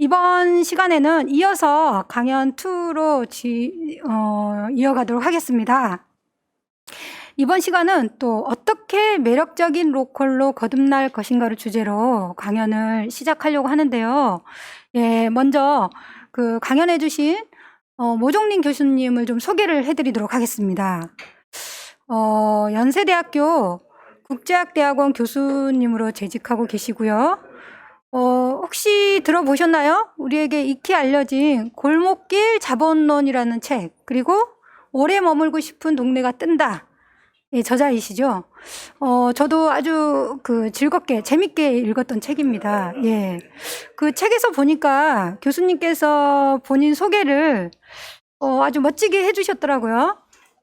이번 시간에는 이어서 강연 2로 이어가도록 하겠습니다. 이번 시간은 또 어떻게 매력적인 로컬로 거듭날 것인가를 주제로 강연을 시작하려고 하는데요. 예, 먼저 그 강연해 주신 모종린 교수님을 좀 소개를 해드리도록 하겠습니다. 연세대학교 국제학대학원 교수님으로 재직하고 계시고요. 혹시 들어보셨나요? 우리에게 익히 알려진 골목길 자본론이라는 책, 그리고 오래 머물고 싶은 동네가 뜬다. 예, 저자이시죠? 저도 아주 즐겁게, 재밌게 읽었던 책입니다. 예. 그 책에서 보니까 교수님께서 본인 소개를 아주 멋지게 해주셨더라고요.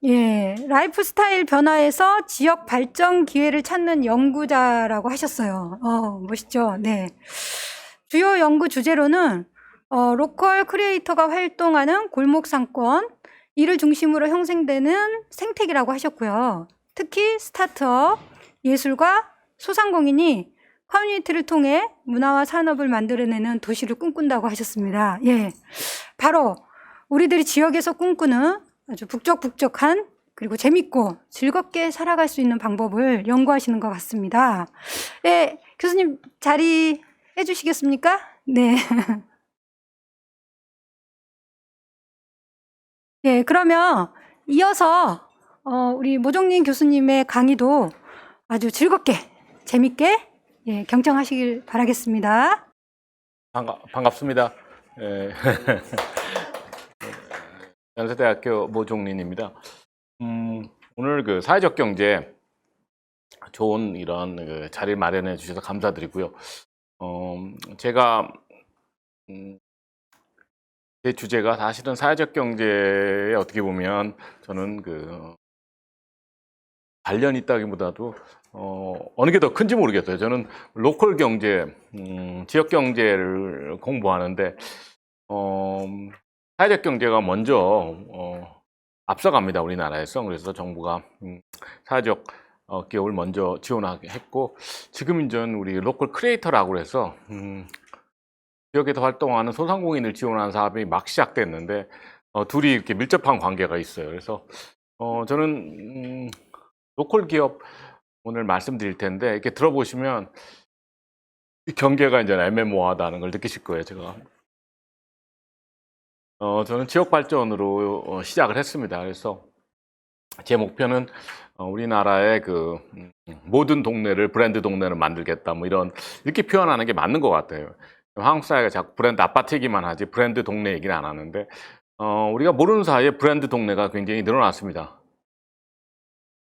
예, 라이프 스타일 변화에서 지역 발전 기회를 찾는 연구자라고 하셨어요. 멋있죠? 네. 주요 연구 주제로는 로컬 크리에이터가 활동하는 골목 상권, 이를 중심으로 형성되는 생태계라고 하셨고요. 특히 스타트업, 예술가, 소상공인이 커뮤니티를 통해 문화와 산업을 만들어내는 도시를 꿈꾼다고 하셨습니다. 예, 바로 우리들이 지역에서 꿈꾸는 아주 북적북적한 그리고 재밌고 즐겁게 살아갈 수 있는 방법을 연구하시는 것 같습니다. 네, 교수님 자리 해주시겠습니까? 네. 네, 그러면 이어서 우리 모종린 교수님의 강의도 아주 즐겁게 재밌게 예, 경청하시길 바라겠습니다. 반갑습니다. 연세대학교 모종린입니다. 오늘 그 사회적 경제 좋은 이런 자리를 마련해 주셔서 감사드리고요. 제가 제 주제가 사실은 사회적 경제에 어떻게 보면 저는 관련이 있다기보다도 어느 게 더 큰지 모르겠어요. 저는 로컬 경제, 지역 경제를 공부하는데 사회적 경제가 먼저 앞서갑니다, 우리나라에서. 그래서 정부가 사회적 기업을 먼저 지원하게 했고, 지금 이제 우리 로컬 크리에이터라고 해서 지역에서 활동하는 소상공인을 지원하는 사업이 막 시작됐는데 둘이 이렇게 밀접한 관계가 있어요. 그래서 저는 로컬 기업 오늘 말씀드릴 텐데, 이렇게 들어보시면 이 경계가 이제 애매모호하다는 걸 느끼실 거예요, 제가. 저는 지역 발전으로 시작을 했습니다. 그래서 제 목표는 우리나라의 모든 동네를 브랜드 동네를 만들겠다, 뭐 이렇게 표현하는 게 맞는 것 같아요. 한국 사회가 자꾸 브랜드 아파트 얘기만 하지 브랜드 동네 얘기를 안 하는데, 우리가 모르는 사이에 브랜드 동네가 굉장히 늘어났습니다.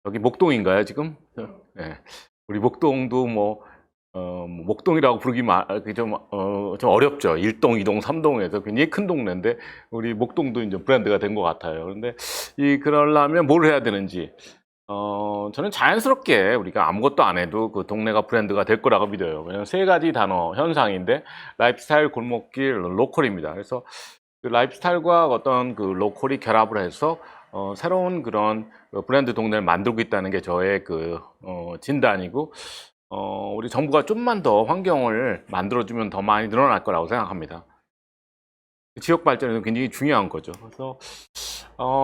여기 목동인가요, 지금? 네. 우리 목동도 목동이라고 부르기 좀 어렵죠. 1동, 2동, 3동에서 굉장히 큰 동네인데, 우리 목동도 이제 브랜드가 된 것 같아요. 그런데 그러려면 뭘 해야 되는지, 저는 자연스럽게 우리가 아무것도 안 해도 그 동네가 브랜드가 될 거라고 믿어요. 왜냐면 세 가지 단어 현상인데, 라이프스타일, 골목길, 로컬입니다. 그래서 그 라이프스타일과 어떤 로컬이 결합을 해서 새로운 그런 브랜드 동네를 만들고 있다는 게 저의 진단이고, 우리 정부가 좀만 더 환경을 만들어주면 더 많이 늘어날 거라고 생각합니다. 지역 발전에는 굉장히 중요한 거죠. 그래서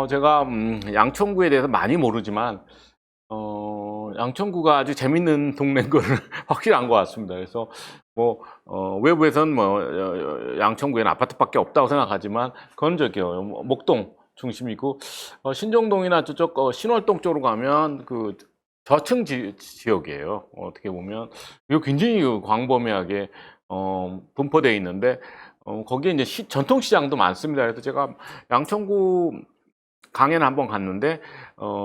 제가 양천구에 대해서 많이 모르지만 양천구가 아주 재밌는 동네인 거를 확실한 것 같습니다. 그래서 외부에선 양천구에는 아파트밖에 없다고 생각하지만 그건 목동 중심이고, 신정동이나 저쪽 신월동 쪽으로 가면 저층 지역이에요. 어떻게 보면 이거 굉장히 광범위하게 분포되어 있는데, 거기에 이제 전통시장도 많습니다. 그래서 제가 양천구 강연 한번 갔는데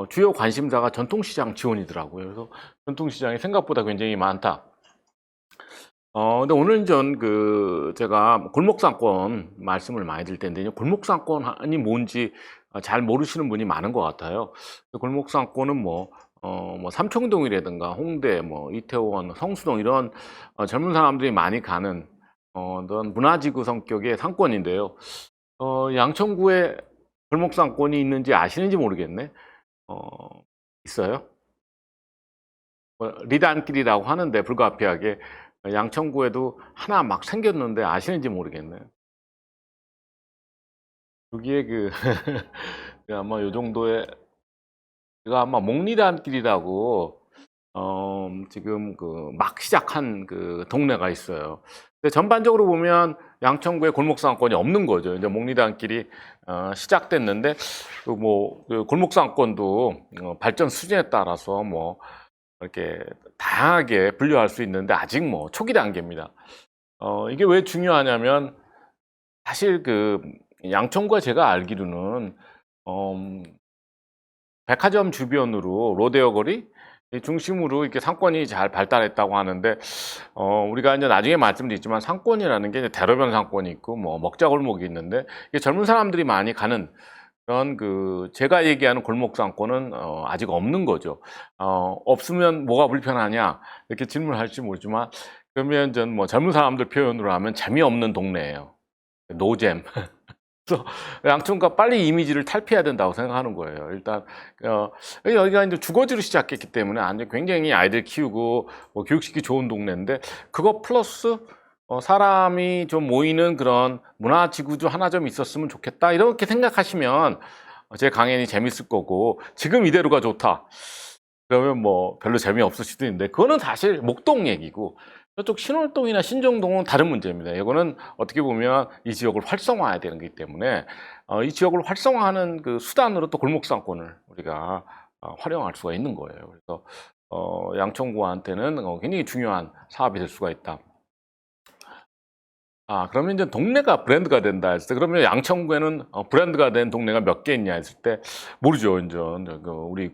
주요 관심사가 전통시장 지원이더라고요. 그래서 전통시장이 생각보다 굉장히 많다. 근데 오늘 제가 골목상권 말씀을 많이 드릴 텐데, 골목상권이 뭔지 잘 모르시는 분이 많은 것 같아요. 골목상권은 삼청동이라든가 홍대, 이태원, 성수동 이런 젊은 사람들이 많이 가는 어떤 문화지구 성격의 상권인데요. 양천구에 골목상권이 있는지 아시는지 모르겠네. 있어요? 리단길이라고 하는데, 불가피하게 양천구에도 하나 막 생겼는데 아시는지 모르겠네요. 여기에 그 아마 요 정도의 제가 아마 목리단길이라고 지금 그 막 시작한 그 동네가 있어요. 근데 전반적으로 보면 양천구에 골목상권이 없는 거죠. 이제 목리단길이 시작됐는데 그 골목상권도 발전 수준에 따라서 뭐 이렇게 다양하게 분류할 수 있는데 아직 뭐 초기 단계입니다. 이게 왜 중요하냐면 사실 그 양천구가 제가 알기로는 백화점 주변으로 로데오 거리 이 중심으로 이렇게 상권이 잘 발달했다고 하는데 우리가 이제 나중에 말씀드리지만 상권이라는 게 이제 대로변 상권이 있고 뭐 먹자골목이 있는데 이게 젊은 사람들이 많이 가는 그런 그 제가 얘기하는 골목 상권은 아직 없는 거죠. 없으면 뭐가 불편하냐 이렇게 질문할지 모르지만 그러면 전 뭐 젊은 사람들 표현으로 하면 재미없는 동네예요. 노잼. 그래서 양천구가 빨리 이미지를 탈피해야 된다고 생각하는 거예요. 일단 여기가 이제 주거지로 시작했기 때문에 굉장히 아이들 키우고 뭐 교육시키기 좋은 동네인데 그거 플러스 사람이 좀 모이는 그런 문화지구도 하나 좀 있었으면 좋겠다 이렇게 생각하시면 제 강연이 재밌을 거고 지금 이대로가 좋다 그러면 뭐 별로 재미없을 수도 있는데 그거는 사실 목동 얘기고 저쪽 신월동이나 신정동은 다른 문제입니다. 이거는 어떻게 보면 이 지역을 활성화해야 되는 거기 때문에 이 지역을 활성화하는 그 수단으로 또 골목상권을 우리가 활용할 수가 있는 거예요. 그래서 양천구한테는 굉장히 중요한 사업이 될 수가 있다. 그러면 이제 동네가 브랜드가 된다 했을 때 그러면 양천구에는 브랜드가 된 동네가 몇 개 있냐 했을 때 모르죠. 이제 우리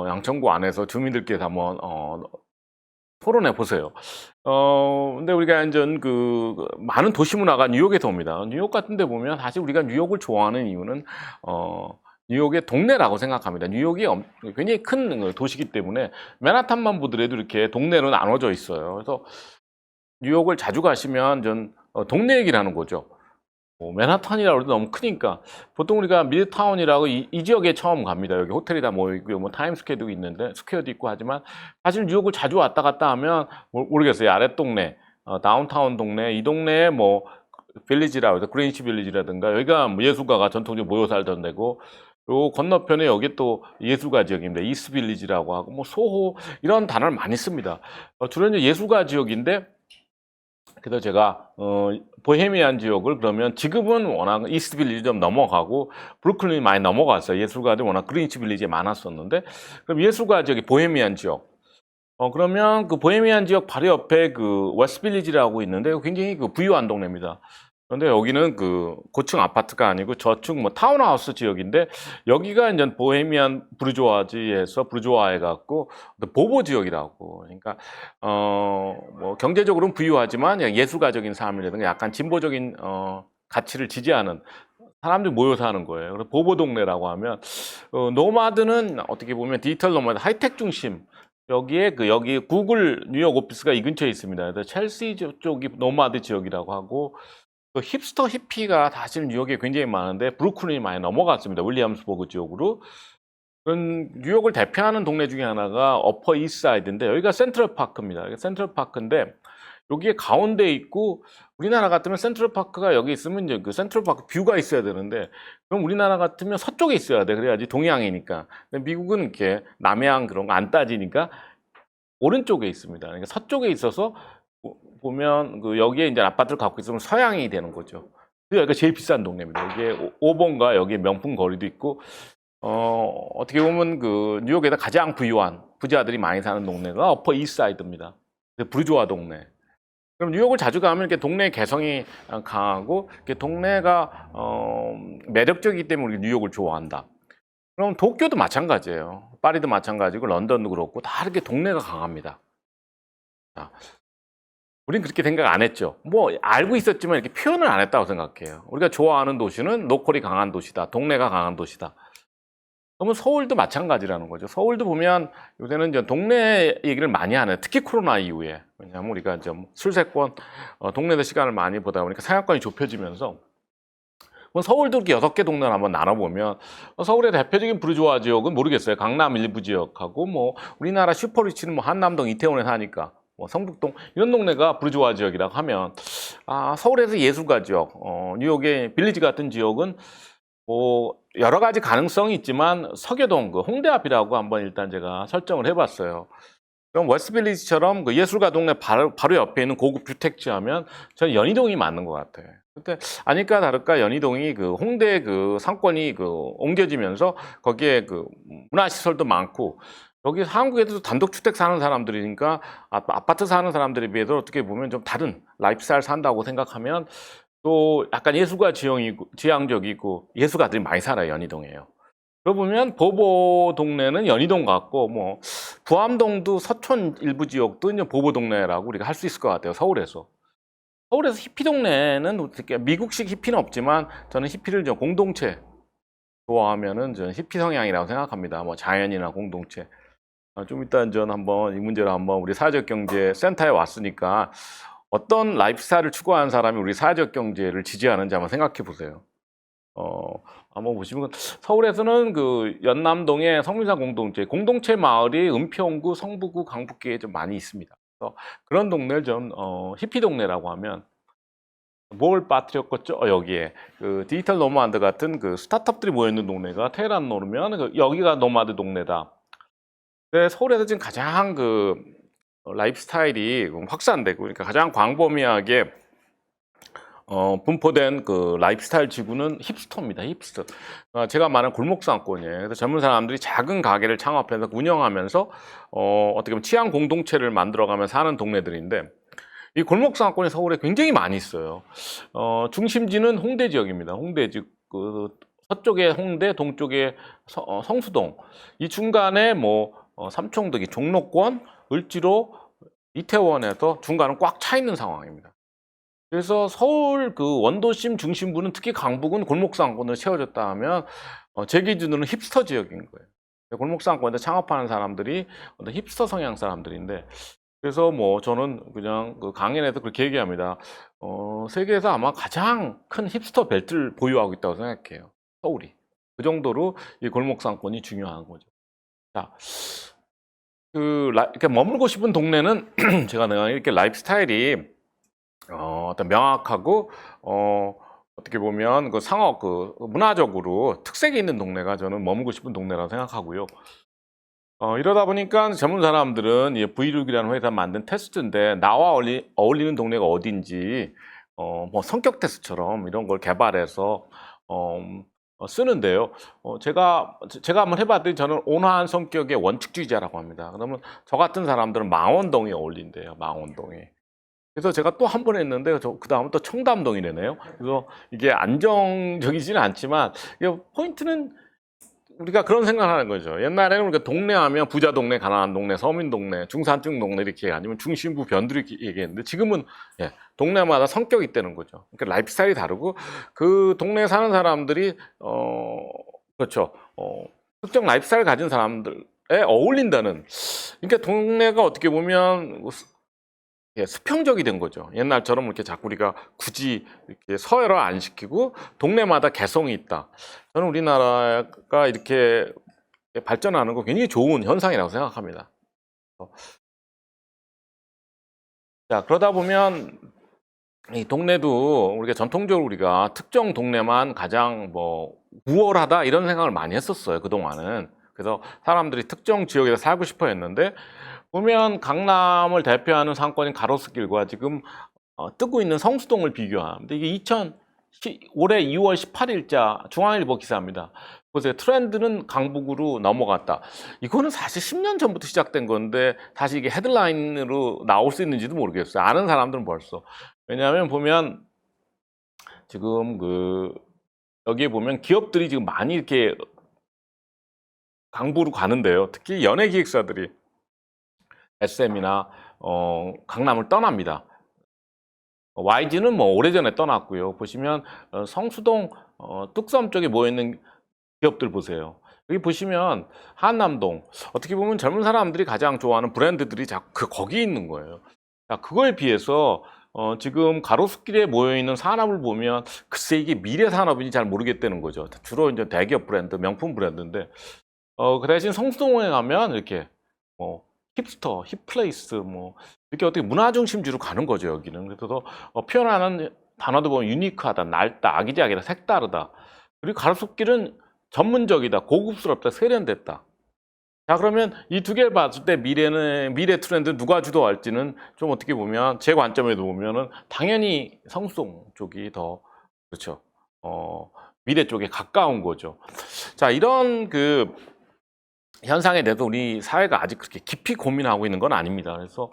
양천구 안에서 주민들께서 한번 토론해 보세요. 근데 우리가 이제 많은 도시 문화가 뉴욕에서 옵니다. 뉴욕 같은 데 보면 사실 우리가 뉴욕을 좋아하는 이유는 뉴욕의 동네라고 생각합니다. 뉴욕이 굉장히 큰 도시이기 때문에 맨하탄만 보더라도 이렇게 동네로 나눠져 있어요. 그래서 뉴욕을 자주 가시면 전 동네 얘기를 하는 거죠. 맨하탄이라고 해도 너무 크니까 보통 우리가 미드타운이라고 이 지역에 처음 갑니다. 여기 호텔이 다 모이고요. 뭐 타임스퀘어도 있는데 스퀘어도 있고 하지만 사실 뉴욕을 자주 왔다 갔다 하면 모르겠어요. 아랫동네, 다운타운 동네, 이 동네에 뭐 빌리지라고 해서 그린치 빌리지라든가 여기가 뭐 예술가가 전통적으로 모여 살던 데고 요 건너편에 여기 또 예술가 지역입니다. 이스트 빌리지라고 하고 뭐 소호 이런 단어를 많이 씁니다. 주로 이제 예술가 지역인데 그래서 제가 보헤미안 지역을 그러면 지금은 워낙 이스트 빌리지 좀 넘어가고 브루클린이 많이 넘어갔어요. 예술가들이 워낙 그린치 빌리지에 많았었는데 그럼 예술가 지역이 보헤미안 지역. 그러면 그 보헤미안 지역 바로 옆에 그 웨스트 빌리지라고 있는데 굉장히 그 부유한 동네입니다. 그런데 여기는 그 고층 아파트가 아니고 저층 뭐 타운하우스 지역인데 여기가 이제 보헤미안 부르주아지에서 부르주아해 갖고 보보 지역이라고. 그러니까 뭐 경제적으로는 부유하지만 예술가적인 삶이라든가 약간 진보적인 가치를 지지하는 사람들이 모여 사는 거예요. 그래서 보보 동네라고 하면 노마드는 어떻게 보면 디지털 노마드, 하이텍 중심. 여기 구글 뉴욕 오피스가 이 근처에 있습니다. 그래서 첼시 쪽이 노마드 지역이라고 하고 힙스터 히피가 사실 뉴욕에 굉장히 많은데 브루클린이 많이 넘어갔습니다. 윌리엄스버그 지역으로. 그런 뉴욕을 대표하는 동네 중에 하나가 어퍼 이스트사이드인데 여기가 센트럴파크입니다. 센트럴파크인데 여기에 가운데 있고 우리나라 같으면 센트럴파크가 여기 있으면 이제 그 센트럴파크 뷰가 있어야 되는데 그럼 우리나라 같으면 서쪽에 있어야 돼. 그래야지 동양이니까. 근데 미국은 이렇게 남양 그런 거 안 따지니까 오른쪽에 있습니다. 그러니까 서쪽에 있어서 보면 여기에 이제 아파트를 갖고 있으면 서양이 되는 거죠. 여기가 제일 비싼 동네입니다. 이게 5번가 여기 명품 거리도 있고 어떻게 보면 그 뉴욕에서 가장 부유한 부자들이 많이 사는 동네가 어퍼 이스트사이드입니다. 부르주아 동네. 그럼 뉴욕을 자주 가면 이렇게 동네 개성이 강하고 이렇게 동네가 매력적이기 때문에 우리 뉴욕을 좋아한다. 그럼 도쿄도 마찬가지예요. 파리도 마찬가지고 런던도 그렇고 다 이렇게 동네가 강합니다. 자, 우린 그렇게 생각 안 했죠. 뭐 알고 있었지만 이렇게 표현을 안 했다고 생각해요. 우리가 좋아하는 도시는 로컬이 강한 도시다. 동네가 강한 도시다. 그러면 서울도 마찬가지라는 거죠. 서울도 보면 요새는 이제 동네 얘기를 많이 하네. 특히 코로나 이후에. 왜냐하면 우리가 이제 술세권, 동네에서 시간을 많이 보다 보니까 생활권이 좁혀지면서 서울도 이렇게 6개 동네를 한번 나눠보면 서울의 대표적인 부르주아 지역은 모르겠어요. 강남 일부 지역하고 뭐 우리나라 슈퍼리치는 뭐 한남동 이태원에 사니까 뭐 성북동 이런 동네가 부르주아 지역이라고 하면 서울에서 예술가 지역, 뉴욕의 빌리지 같은 지역은 뭐 여러 가지 가능성이 있지만 서교동 그 홍대 앞이라고 한번 일단 제가 설정을 해봤어요. 그럼 웨스트빌리지처럼 그 예술가 동네 바로 옆에 있는 고급 주택지 하면 저는 연희동이 맞는 것 같아요. 근데 아니까 다를까 연희동이 그 홍대 그 상권이 그 옮겨지면서 거기에 그 문화시설도 많고 여기 한국에도 단독주택 사는 사람들이니까 아파트 사는 사람들에 비해서 어떻게 보면 좀 다른 라이프스타일 산다고 생각하면 또 약간 예술가 지향적이고 예술가들이 많이 살아요. 연희동에요. 그러고 보면 보보 동네는 연희동 같고 뭐 부암동도 서촌 일부 지역도 이제 보보 동네라고 우리가 할 수 있을 것 같아요. 서울에서 히피 동네는 어떻게 미국식 히피는 없지만 저는 히피를 좀 공동체 좋아하면은 저는 히피 성향이라고 생각합니다. 뭐 자연이나 공동체. 좀 이따 전 한번 이 문제를 한번 우리 사회적 경제 센터에 왔으니까 어떤 라이프스타일을 추구하는 사람이 우리 사회적 경제를 지지하는지 한번 생각해 보세요. 한번 보시면 서울에서는 그 연남동에 성민산 공동체 마을이 은평구, 성북구, 강북구에 좀 많이 있습니다. 그래서 그런 동네를 좀 히피 동네라고 하면 뭘 빠뜨렸겠죠? 여기에 그 디지털 노마드 같은 그 스타트업들이 모여 있는 동네가 테헤란 노르면 여기가 노마드 동네다. 근데 서울에서 지금 가장 그 라이프스타일이 확산되고 그러니까 가장 광범위하게 분포된 그 라이프스타일 지구는 힙스터입니다. 힙스터. 제가 말하는 골목상권이에요. 그래서 젊은 사람들이 작은 가게를 창업해서 운영하면서 어떻게 보면 취향 공동체를 만들어가며 사는 동네들인데 이 골목상권이 서울에 굉장히 많이 있어요. 중심지는 홍대 지역입니다. 홍대 지역 그 서쪽에 홍대, 동쪽에 성수동. 이 중간에 뭐 삼청동이 종로권, 을지로, 이태원에서 중간은 꽉 차 있는 상황입니다. 그래서 서울 그 원도심 중심부는 특히 강북은 골목상권으로 채워졌다 하면 제 기준으로는 힙스터 지역인 거예요. 골목상권에서 창업하는 사람들이 어떤 힙스터 성향 사람들인데 그래서 뭐 저는 그냥 그 강연에서 그렇게 얘기합니다. 세계에서 아마 가장 큰 힙스터 벨트를 보유하고 있다고 생각해요. 서울이. 그 정도로 이 골목상권이 중요한 거죠. 자, 이렇게 머물고 싶은 동네는 제가 이렇게 라이프스타일이 어떤 명확하고 어떻게 보면 그 상업 그 문화적으로 특색이 있는 동네가 저는 머물고 싶은 동네라고 생각하고요. 이러다 보니까 전문 사람들은 이 브이룩이라는 회사 만든 테스트인데 나와 어울리는 동네가 어딘지 뭐 성격 테스트처럼 이런 걸 개발해서 쓰는데요. 제가 한번 해봤더니 저는 온화한 성격의 원칙주의자라고 합니다. 그러면 저 같은 사람들은 망원동에 어울린대요. 망원동에. 그래서 제가 또 한 번 했는데 그 다음은 또 청담동이래네요. 그래서 이게 안정적이지는 않지만 포인트는 우리가 그런 생각을 하는 거죠. 옛날에는 우리가 동네 하면 부자 동네, 가난한 동네, 서민 동네, 중산층 동네 이렇게 아니면 중심부 변두리 이렇게 얘기했는데 지금은 동네마다 성격이 있다는 거죠. 그러니까 라이프스타일이 다르고 그 동네에 사는 사람들이 그렇죠. 특정 라이프스타일 가진 사람들에 어울린다는. 그러니까 동네가 어떻게 보면 수평적이 된 거죠. 옛날처럼 이렇게 자꾸 우리가 굳이 이렇게 서열화 안 시키고 동네마다 개성이 있다. 저는 우리나라가 이렇게 발전하는 거 굉장히 좋은 현상이라고 생각합니다. 자, 그러다 보면 이 동네도 우리가 전통적으로 우리가 특정 동네만 가장 뭐 우월하다 이런 생각을 많이 했었어요. 그동안은. 그래서 사람들이 특정 지역에서 살고 싶어 했는데 보면 강남을 대표하는 상권인 가로수길과 지금 뜨고 있는 성수동을 비교하면 이게 올해 2월 18일자 중앙일보 기사입니다. 보세요. 트렌드는 강북으로 넘어갔다. 이거는 사실 10년 전부터 시작된 건데 다시 이게 헤드라인으로 나올 수 있는지도 모르겠어요. 아는 사람들은 벌써. 왜냐하면 보면 지금 여기에 보면 기업들이 지금 많이 이렇게 강북으로 가는데요. 특히 연예기획사들이 SM이나 강남을 떠납니다. YG는 뭐 오래전에 떠났고요. 보시면 성수동 뚝섬 쪽에 모여있는 기업들 보세요. 여기 보시면 한남동 어떻게 보면 젊은 사람들이 가장 좋아하는 브랜드들이 거기 있는 거예요. 자, 그거에 비해서 지금 가로수길에 모여있는 산업을 보면 글쎄 이게 미래 산업인지 잘 모르겠다는 거죠. 주로 이제 대기업 브랜드, 명품 브랜드인데 그 대신 성수동에 가면 이렇게 힙스터, 힙플레이스 뭐 이렇게 어떻게 문화 중심지로 가는 거죠, 여기는. 그래서 표현하는 단어도 보면 유니크하다, 낡다, 아기자기하다, 색다르다. 그리고 가로수길은 전문적이다, 고급스럽다, 세련됐다. 자, 그러면 이 두 개를 봤을 때 미래 트렌드 누가 주도할지는 좀 어떻게 보면 제 관점에도 보면은 당연히 성수동 쪽이 더 그렇죠. 미래 쪽에 가까운 거죠. 자, 이런 그 현상에 대해서 우리 사회가 아직 그렇게 깊이 고민하고 있는 건 아닙니다. 그래서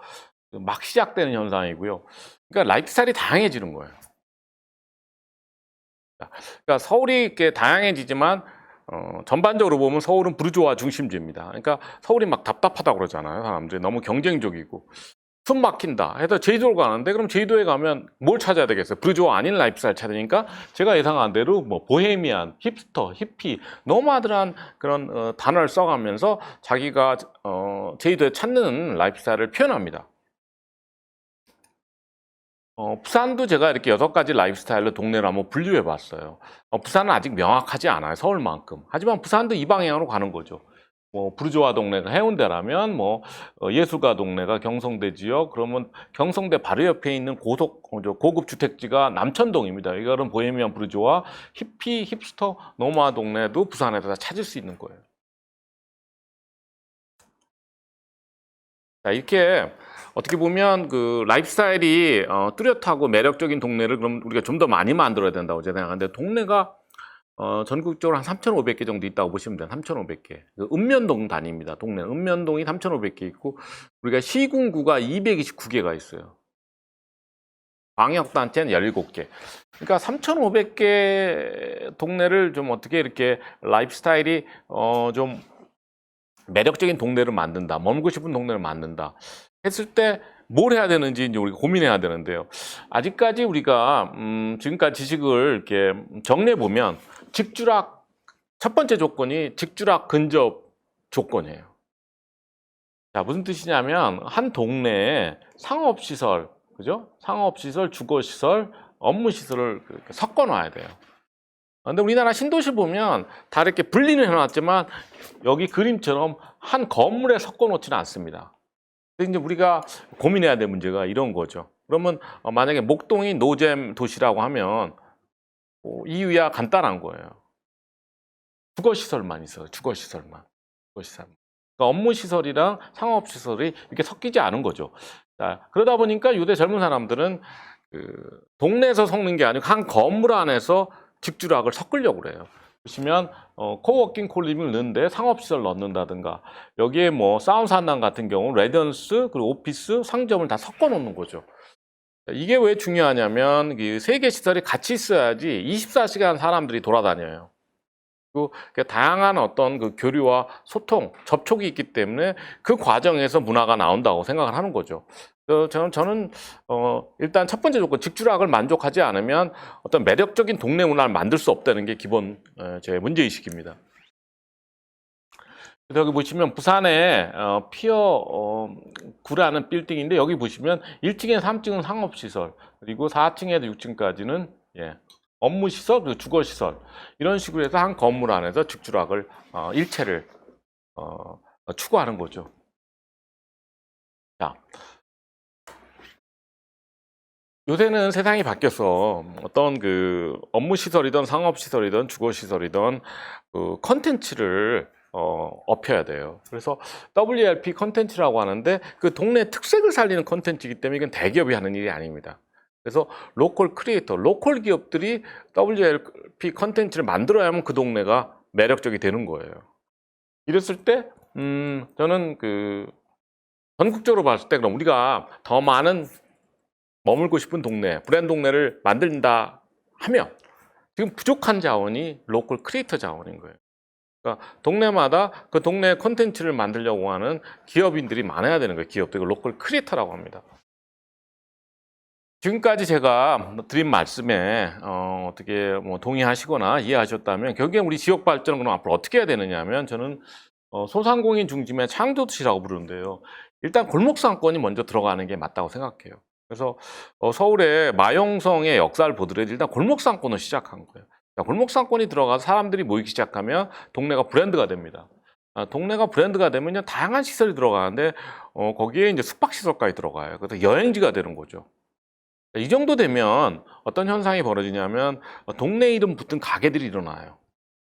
막 시작되는 현상이고요. 그러니까 라이프 스타일이 다양해지는 거예요. 그러니까 서울이 이렇게 다양해지지만 전반적으로 보면 서울은 부르주아 중심지입니다. 그러니까 서울이 막 답답하다고 그러잖아요. 사람들이 너무 경쟁적이고 숨 막힌다 해서 제주도를 가는데 그럼 제주도에 가면 뭘 찾아야 되겠어요? 부르주아 아닌 라이프 스타일 찾으니까 제가 예상한 대로 뭐 보헤미안, 힙스터, 히피, 노마드란 그런 단어를 써가면서 자기가 제주도에 찾는 라이프 스타일을 표현합니다. 부산도 제가 이렇게 6가지 라이프 스타일로 동네를 한번 분류해 봤어요. 부산은 아직 명확하지 않아요. 서울만큼. 하지만 부산도 이 방향으로 가는 거죠. 뭐 부르주아 동네가 해운대라면 뭐 예술가 동네가 경성대 지역, 그러면 경성대 바로 옆에 있는 고급 주택지가 남천동입니다. 이거는 보헤미안 부르주아, 히피, 힙스터, 노마 동네도 부산에서 다 찾을 수 있는 거예요. 자, 이렇게 어떻게 보면 그 라이프 스타일이 뚜렷하고 매력적인 동네를 그럼 우리가 좀 더 많이 만들어야 된다고 제가 생각하는데, 동네가 전국적으로 한 3,500개 정도 있다고 보시면 돼요. 3,500개. 그 읍면동 단위입니다. 동네. 읍면동이 3,500개 있고, 우리가 시군구가 229개가 있어요. 광역단체는 17개. 그러니까 3,500개 동네를 좀 어떻게 이렇게 라이프 스타일이 좀 매력적인 동네를 만든다, 머물고 싶은 동네를 만든다 했을 때 뭘 해야 되는지 이제 우리가 고민해야 되는데요. 아직까지 우리가 지금까지 지식을 이렇게 정리해 보면 직주락 첫 번째 조건이 직주락 근접 조건이에요. 자, 무슨 뜻이냐면 한 동네에 상업시설, 그죠? 상업시설, 주거시설, 업무시설을 섞어 놔야 돼요. 근데 우리나라 신도시 보면 다 이렇게 분리는 해놨지만 여기 그림처럼 한 건물에 섞어 놓지는 않습니다. 근데 이제 우리가 고민해야 될 문제가 이런 거죠. 그러면 만약에 목동이 노잼 도시라고 하면 이유야 간단한 거예요. 주거시설만 있어요. 주거시설만. 그러니까 업무시설이랑 상업시설이 이렇게 섞이지 않은 거죠. 자, 그러다 보니까 요새 젊은 사람들은 그 동네에서 섞는 게 아니고 한 건물 안에서 직주락을 섞으려고 그래요. 보시면 코워킹 콜리빙을 넣는데 상업시설 넣는다든가, 여기에 뭐 사운드산단 같은 경우 레지던스 그리고 오피스 상점을 다 섞어 놓는 거죠. 이게 왜 중요하냐면 이 세 개 시설이 같이 있어야지 24시간 사람들이 돌아다녀요. 그리고 다양한 어떤 그 교류와 소통, 접촉이 있기 때문에 그 과정에서 문화가 나온다고 생각을 하는 거죠. 저는 일단 첫 번째 조건, 직주락을 만족하지 않으면 어떤 매력적인 동네 문화를 만들 수 없다는 게 기본 제 문제의식입니다. 여기 보시면 부산에 피어 9라는 빌딩인데, 여기 보시면 1층에서 3층은 상업시설, 그리고 4층에서 6층까지는 업무시설, 그리고 주거시설, 이런 식으로 해서 한 건물 안에서 직주락을 일체를 추구하는 거죠. 자, 요새는 세상이 바뀌어서 어떤 그 업무시설이든 상업시설이든 주거시설이든 그 컨텐츠를 업혀야 돼요. 그래서 WLP 컨텐츠라고 하는데 그 동네 특색을 살리는 컨텐츠이기 때문에 이건 대기업이 하는 일이 아닙니다. 그래서 로컬 크리에이터, 로컬 기업들이 WLP 컨텐츠를 만들어야만 그 동네가 매력적이 되는 거예요. 이랬을 때 저는 그 전국적으로 봤을 때 그럼 우리가 더 많은 머물고 싶은 동네, 브랜드 동네를 만든다 하면 지금 부족한 자원이 로컬 크리에이터 자원인 거예요. 그러니까 동네마다 그 동네 콘텐츠를 만들려고 하는 기업인들이 많아야 되는 거예요. 기업들, 로컬 크리에이터라고 합니다. 지금까지 제가 드린 말씀에 어떻게 뭐 동의하시거나 이해하셨다면, 결국에 우리 지역 발전은 그럼 앞으로 어떻게 해야 되느냐 하면, 저는 소상공인 중심의 창조도시라고 부르는데요. 일단 골목상권이 먼저 들어가는 게 맞다고 생각해요. 그래서 서울의 마용성의 역사를 보더라도 일단 골목상권을 시작한 거예요. 골목상권이 들어가서 사람들이 모이기 시작하면 동네가 브랜드가 됩니다. 동네가 브랜드가 되면 그냥 다양한 시설이 들어가는데 거기에 이제 숙박시설까지 들어가요. 그래서 여행지가 되는 거죠. 이 정도 되면 어떤 현상이 벌어지냐면 동네 이름 붙은 가게들이 일어나요.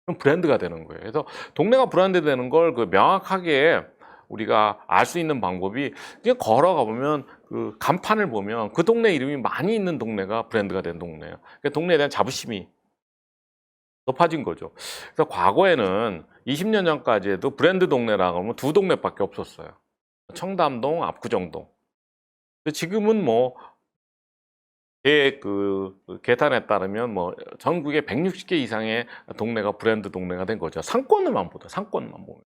그럼 브랜드가 되는 거예요. 그래서 동네가 브랜드 되는 걸 그 명확하게 우리가 알 수 있는 방법이 그냥 걸어가 보면 그 간판을 보면 그 동네 이름이 많이 있는 동네가 브랜드가 된 동네예요. 그러니까 동네에 대한 자부심이 높아진 거죠. 그래서 과거에는 20년 전까지 해도 브랜드 동네라고 하면 두 동네밖에 없었어요. 청담동, 압구정동. 근데 지금은 뭐 계산에 따르면 뭐 전국에 160개 이상의 동네가 브랜드 동네가 된 거죠. 상권만 보면.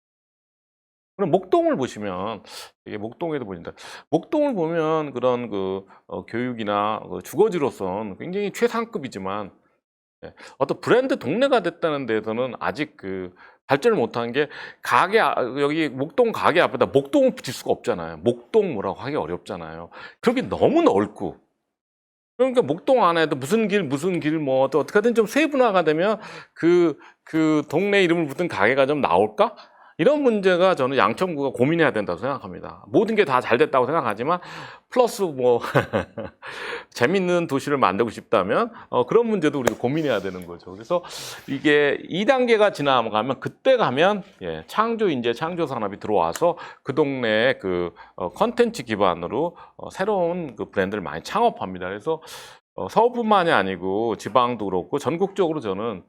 그럼 목동을 보시면 이게 목동에도 보인다. 목동을 보면 그런 교육이나 주거지로선 굉장히 최상급이지만 어떤 브랜드 동네가 됐다는 데에서는 아직 발전을 못한 게 여기 목동 가게 앞에다 목동을 붙일 수가 없잖아요. 목동 뭐라고 하기 어렵잖아요. 그렇게 너무 넓고 그러니까 목동 안에도 무슨 길 뭐 또 어떻게든 좀 세분화가 되면 그 동네 이름을 붙은 가게가 좀 나올까? 이런 문제가 저는 양천구가 고민해야 된다고 생각합니다. 모든 게 다 잘 됐다고 생각하지만 플러스 뭐 재밌는 도시를 만들고 싶다면 그런 문제도 우리가 고민해야 되는 거죠. 그래서 이게 2단계가 지나가면 그때 가면 창조 인재, 창조 산업이 들어와서 그 동네에 컨텐츠 기반으로 새로운 브랜드를 많이 창업합니다. 그래서 서울뿐만이 아니고 지방도 그렇고 전국적으로 저는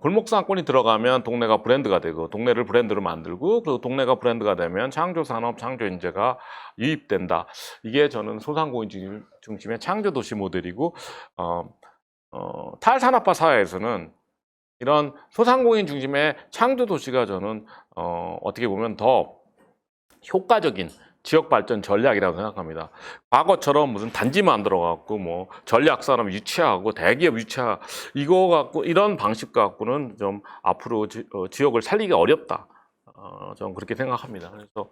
골목 상권이 들어가면 동네가 브랜드가 되고 동네를 브랜드로 만들고 그 동네가 브랜드가 되면 창조 산업, 창조 인재가 유입된다. 이게 저는 소상공인 중심의 창조 도시 모델이고 탈산업화 사회에서는 이런 소상공인 중심의 창조 도시가 저는 어떻게 보면 더 효과적인 지역 발전 전략이라고 생각합니다. 과거처럼 무슨 단지 만들어갖고 뭐 전략 산업 유치하고 대기업 유치하 이거 갖고 이런 방식 갖고는 좀 앞으로 지역을 살리기 어렵다. 저는 그렇게 생각합니다. 그래서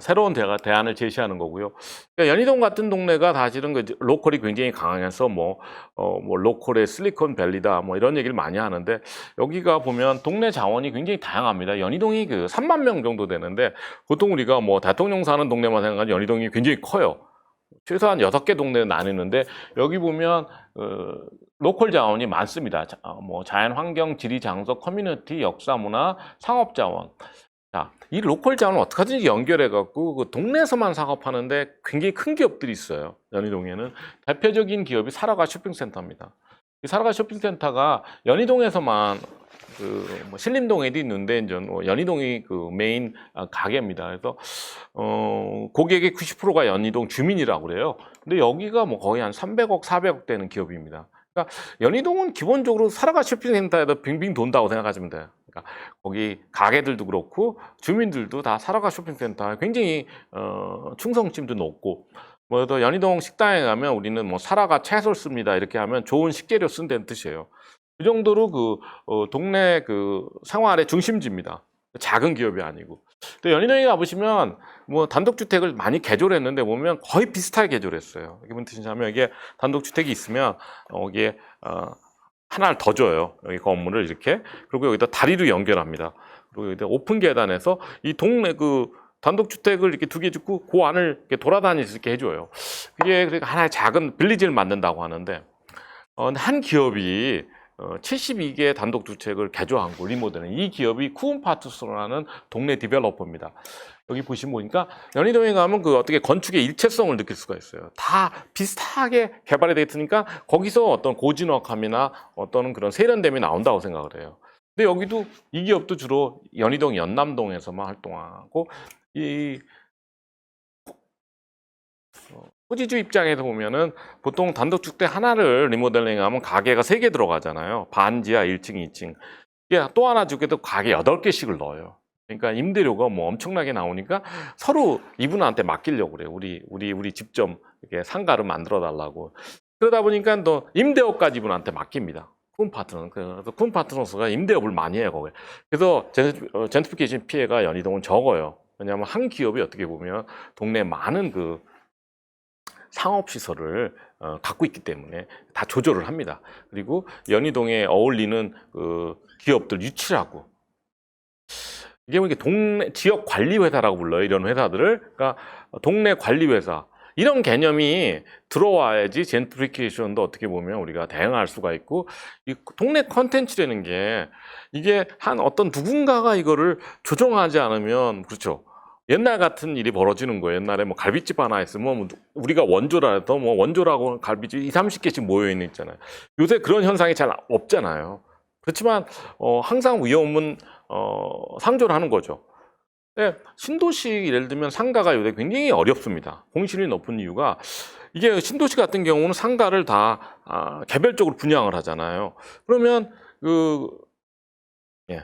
새로운 대안을 제시하는 거고요. 그러니까 연희동 같은 동네가 사실은 로컬이 굉장히 강해서 뭐 로컬의 실리콘밸리다 뭐 이런 얘기를 많이 하는데 여기가 보면 동네 자원이 굉장히 다양합니다. 연희동이 3만 명 정도 되는데 보통 우리가 뭐 대통령 사는 동네만 생각하면 연희동이 굉장히 커요. 최소한 6개 동네는 나뉘는데 여기 보면 로컬 자원이 많습니다. 뭐 자연 환경, 지리 장소, 커뮤니티, 역사 문화, 상업 자원. 자, 이 로컬 자원을 어떻게 하든지 연결해갖고 그 동네에서만 사업하는데 굉장히 큰 기업들이 있어요. 연희동에는 대표적인 기업이 사라가 쇼핑센터입니다. 이 사라가 쇼핑센터가 연희동에서만 뭐 신림동에도 있는데 이제 연희동이 메인 가게입니다. 그래서 고객의 90%가 연희동 주민이라고 그래요. 근데 여기가 뭐 거의 한 300억, 400억 되는 기업입니다. 그러니까 연희동은 기본적으로 사라가 쇼핑센터에다 빙빙 돈다고 생각하시면 돼요. 그러니까 거기 가게들도 그렇고 주민들도 다 사라가 쇼핑센터에 굉장히 충성심도 높고 뭐 또 연희동 식당에 가면 우리는 뭐 사라가 채소를 씁니다 이렇게 하면 좋은 식재료 쓴다는 뜻이에요. 그 정도로 동네 생활의 중심지입니다. 작은 기업이 아니고. 또 연희동에 가보시면 뭐 단독주택을 많이 개조했는데 보면 거의 비슷하게 개조했어요. 이게 무슨 뜻이냐면 이게 단독주택이 있으면 여기에 하나를 더 줘요. 여기 건물을 이렇게. 그리고 여기다 다리로 연결합니다. 그리고 여기다 오픈 계단에서 이 동네 단독주택을 이렇게 2개 짓고 그 안을 이렇게 돌아다닐 수 있게 해줘요. 그게 그러니까 하나의 작은 빌리지를 만든다고 하는데 한 기업이 72개 단독주택을 개조한 거 리모델링. 이 기업이 쿠운파트스라는 동네 디벨로퍼입니다. 여기 보시면 연희동에 가면 어떻게 건축의 일체성을 느낄 수가 있어요. 다 비슷하게 개발이 되어 있으니까 거기서 어떤 고진넉함이나 어떤 그런 세련됨이 나온다고 생각을 해요. 근데 여기도 이 기업도 주로 연희동 연남동에서만 활동하고 이 토지주 입장에서 보면은 보통 단독주택 하나를 리모델링하면 가게가 3개 들어가잖아요. 반지하 1층, 2층. 이게 또 하나 주게도 가게 8개씩을 넣어요. 그러니까 임대료가 뭐 엄청나게 나오니까 서로 이분한테 맡기려고 그래요. 우리 집 좀 이렇게 상가를 만들어 달라고. 그러다 보니까 또 임대업까지 이분한테 맡깁니다. 쿠운파트너. 그래서 쿠운파트너스가 임대업을 많이 해요, 거기. 그래서 젠트리피케이션 피해가 연희동은 적어요. 왜냐하면 한 기업이 어떻게 보면 동네에 많은 상업시설을 갖고 있기 때문에 다 조절을 합니다. 그리고 연희동에 어울리는 기업들 유치하고 이게 뭐 이게 동네 지역 관리 회사라고 불러요. 이런 회사들을. 그러니까 동네 관리 회사. 이런 개념이 들어와야지 젠트리피케이션도 어떻게 보면 우리가 대응할 수가 있고, 이 동네 컨텐츠라는 게 이게 한 어떤 누군가가 이거를 조정하지 않으면, 그렇죠. 옛날 같은 일이 벌어지는 거예요. 옛날에 뭐 갈비집 하나 있으면 뭐 우리가 원조라 해서 뭐 원조라고 갈비집 2, 30개씩 모여 있는 있잖아요. 요새 그런 현상이 잘 없잖아요. 그렇지만 항상 위험은 상존을 하는 거죠. 네, 신도시 예를 들면 상가가 요새 굉장히 어렵습니다. 공실이 높은 이유가 이게 신도시 같은 경우는 상가를 다 개별적으로 분양을 하잖아요. 그러면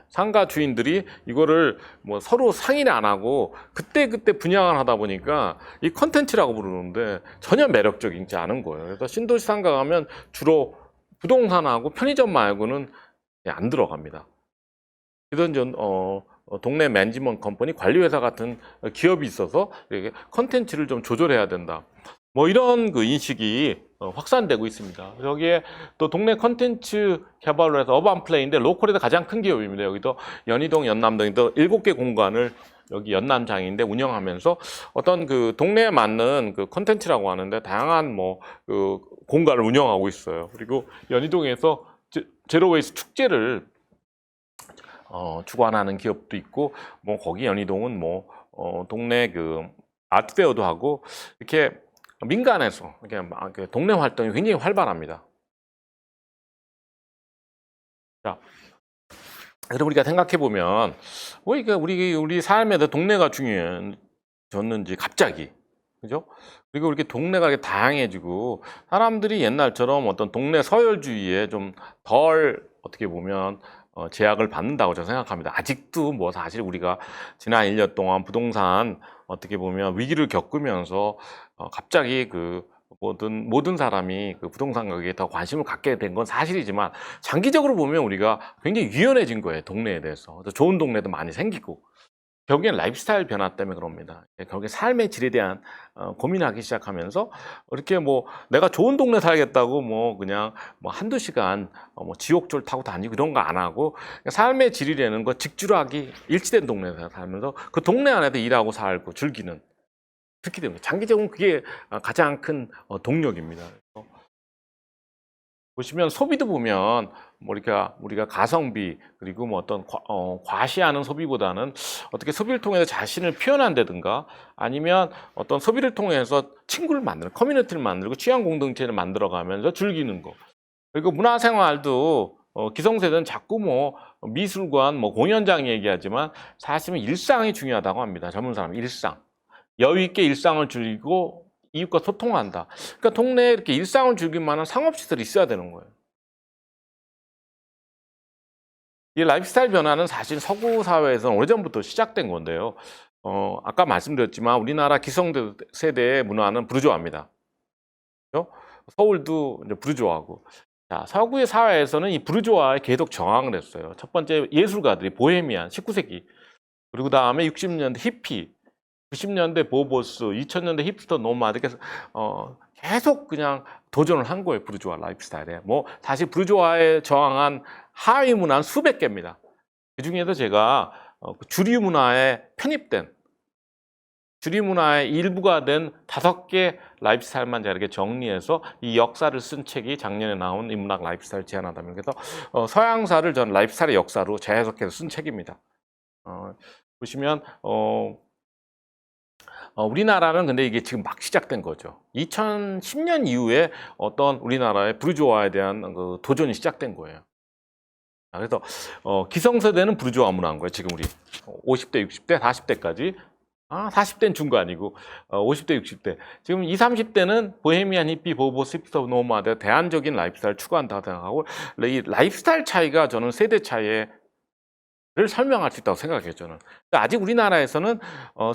상가 주인들이 이거를 뭐 서로 상의를 안 하고 그때그때 분양을 하다 보니까 이 컨텐츠라고 부르는데 전혀 매력적이지 않은 거예요. 그래서 신도시 상가 가면 주로 부동산하고 편의점 말고는 안 들어갑니다. 이런 동네 매니지먼트 컴퍼니 관리회사 같은 기업이 있어서 이렇게 컨텐츠를 좀 조절해야 된다. 뭐 이런 그 인식이 확산되고 있습니다. 여기에 또 동네 컨텐츠 개발을 해서 어반플레이인데 로컬에서 가장 큰 기업입니다. 여기도 연희동, 연남동에도 7개 공간을 여기 연남장인데 운영하면서 어떤 그 동네에 맞는 그 컨텐츠라고 하는데 다양한 뭐 그 공간을 운영하고 있어요. 그리고 연희동에서 제로웨이스 축제를 주관하는 기업도 있고, 뭐 거기 연희동은 뭐 동네 그 아트페어도 하고 이렇게 민간에서 이렇게 동네 활동이 굉장히 활발합니다. 자, 여러분 우리가 생각해 보면 왜 이게 우리 삶에서 동네가 중요해졌는지 갑자기, 그죠? 그리고 이렇게 동네가 이렇게 다양해지고 사람들이 옛날처럼 어떤 동네 서열주의에 좀 덜 어떻게 보면 제약을 받는다고 저는 생각합니다. 아직도 뭐 사실 우리가 지난 1년 동안 부동산 어떻게 보면 위기를 겪으면서 갑자기 그 모든 사람이 그 부동산 가격에 더 관심을 갖게 된 건 사실이지만 장기적으로 보면 우리가 굉장히 유연해진 거예요. 동네에 대해서. 좋은 동네도 많이 생기고. 결국엔 라이프스타일 변화 때문에 그럽니다. 결국에 삶의 질에 대한 고민하기 시작하면서 이렇게 뭐 내가 좋은 동네 살겠다고 뭐 그냥 뭐 한두 시간 뭐 지옥철 타고 다니고 이런 거 안 하고 삶의 질이라는 거 직주하기 일치된 동네에서 살면서 그 동네 안에서 일하고 살고 즐기는 그렇게 됩니다. 장기적으로 그게 가장 큰 동력입니다. 보시면 소비도 보면 뭐 우리가 가성비 그리고 뭐 어떤 과시하는 소비보다는 어떻게 소비를 통해서 자신을 표현한다든가 아니면 어떤 소비를 통해서 친구를 만드는 커뮤니티를 만들고 취향 공동체를 만들어가면서 즐기는 거. 그리고 문화생활도 기성세대는 자꾸 뭐 미술관 뭐 공연장 얘기하지만 사실은 일상이 중요하다고 합니다. 젊은 사람 일상 여유 있게 일상을 즐기고 이웃과 소통한다. 그러니까 동네에 이렇게 일상을 즐길 만한 상업시설이 있어야 되는 거예요. 이 라이프스타일 변화는 사실 서구 사회에서는 오래전부터 시작된 건데요. 아까 말씀드렸지만 우리나라 기성세대의 문화는 부르주아입니다. 그렇죠? 서울도 이제 부르주아고. 자, 서구의 사회에서는 이 부르주아에 계속 저항을 했어요. 첫 번째 예술가들이 보헤미안 19세기. 그리고 다음에 60년대 히피, 90년대 보보스, 2000년대 힙스터 노마드 계속 그냥 도전을 한 거예요. 부르주아 라이프스타일에. 뭐 사실 부르주아에 저항한 하위 문화는 수백 개입니다. 그중에서 제가 주류 문화에 편입된 주류 문화의 일부가 된 5개 라이프스타일만 제가 이렇게 정리해서 이 역사를 쓴 책이 작년에 나온 인문학 라이프스타일 제안하다면 그래서 서양사를 전 라이프스타일의 역사로 재해석해서 쓴 책입니다. 보시면 우리나라는 근데 이게 지금 막 시작된 거죠. 2010년 이후에 어떤 우리나라의 부르주아에 대한 그 도전이 시작된 거예요. 그래서 기성세대는 부르주아 문화인 거예요. 지금 우리 50대, 60대, 40대까지. 40대는 중간이고 50대, 60대. 지금 20, 30대는 보헤미안 히피, 보보, 힙스터, 노마드 대안적인 라이프스타일을 추구한다고 생각하고 이 라이프스타일 차이가 저는 세대 차이에 를 설명할 수 있다고 생각해요, 저는. 아직 우리나라에서는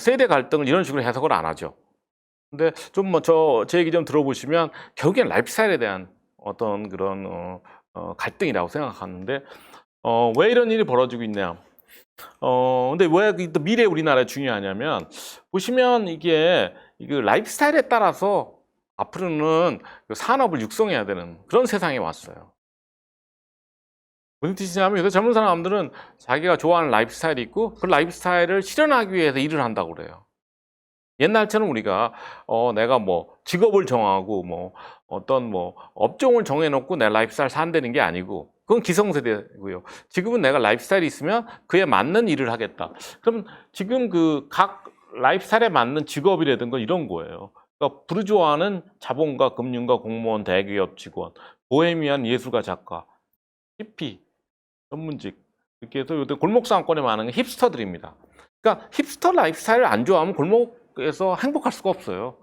세대 갈등을 이런 식으로 해석을 안 하죠. 근데 좀 뭐 제 얘기 좀 들어보시면 결국엔 라이프스타일에 대한 어떤 그런 갈등이라고 생각하는데 왜 이런 일이 벌어지고 있냐? 근데 왜 또 미래 우리나라에 중요하냐면 보시면 이게 라이프스타일에 따라서 앞으로는 그 산업을 육성해야 되는 그런 세상에 왔어요. 무슨 뜻이냐면 요새 젊은 사람들은 자기가 좋아하는 라이프 스타일이 있고 그 라이프 스타일을 실현하기 위해서 일을 한다고 그래요. 옛날처럼 우리가 내가 뭐 직업을 정하고 뭐 어떤 뭐 업종을 정해놓고 내 라이프 스타일 산다는 게 아니고 그건 기성세대고요. 지금은 내가 라이프 스타일이 있으면 그에 맞는 일을 하겠다. 그럼 지금 그 각 라이프 스타일에 맞는 직업이라든가 이런 거예요. 그러니까 부르주아는 자본가, 금융가, 공무원, 대기업 직원, 보헤미안 예술가, 작가, 히피, 전문직 이렇게 해서 요새 골목 상권에 많은 게 힙스터들입니다. 그러니까 힙스터 라이프 스타일을 안 좋아하면 골목에서 행복할 수가 없어요.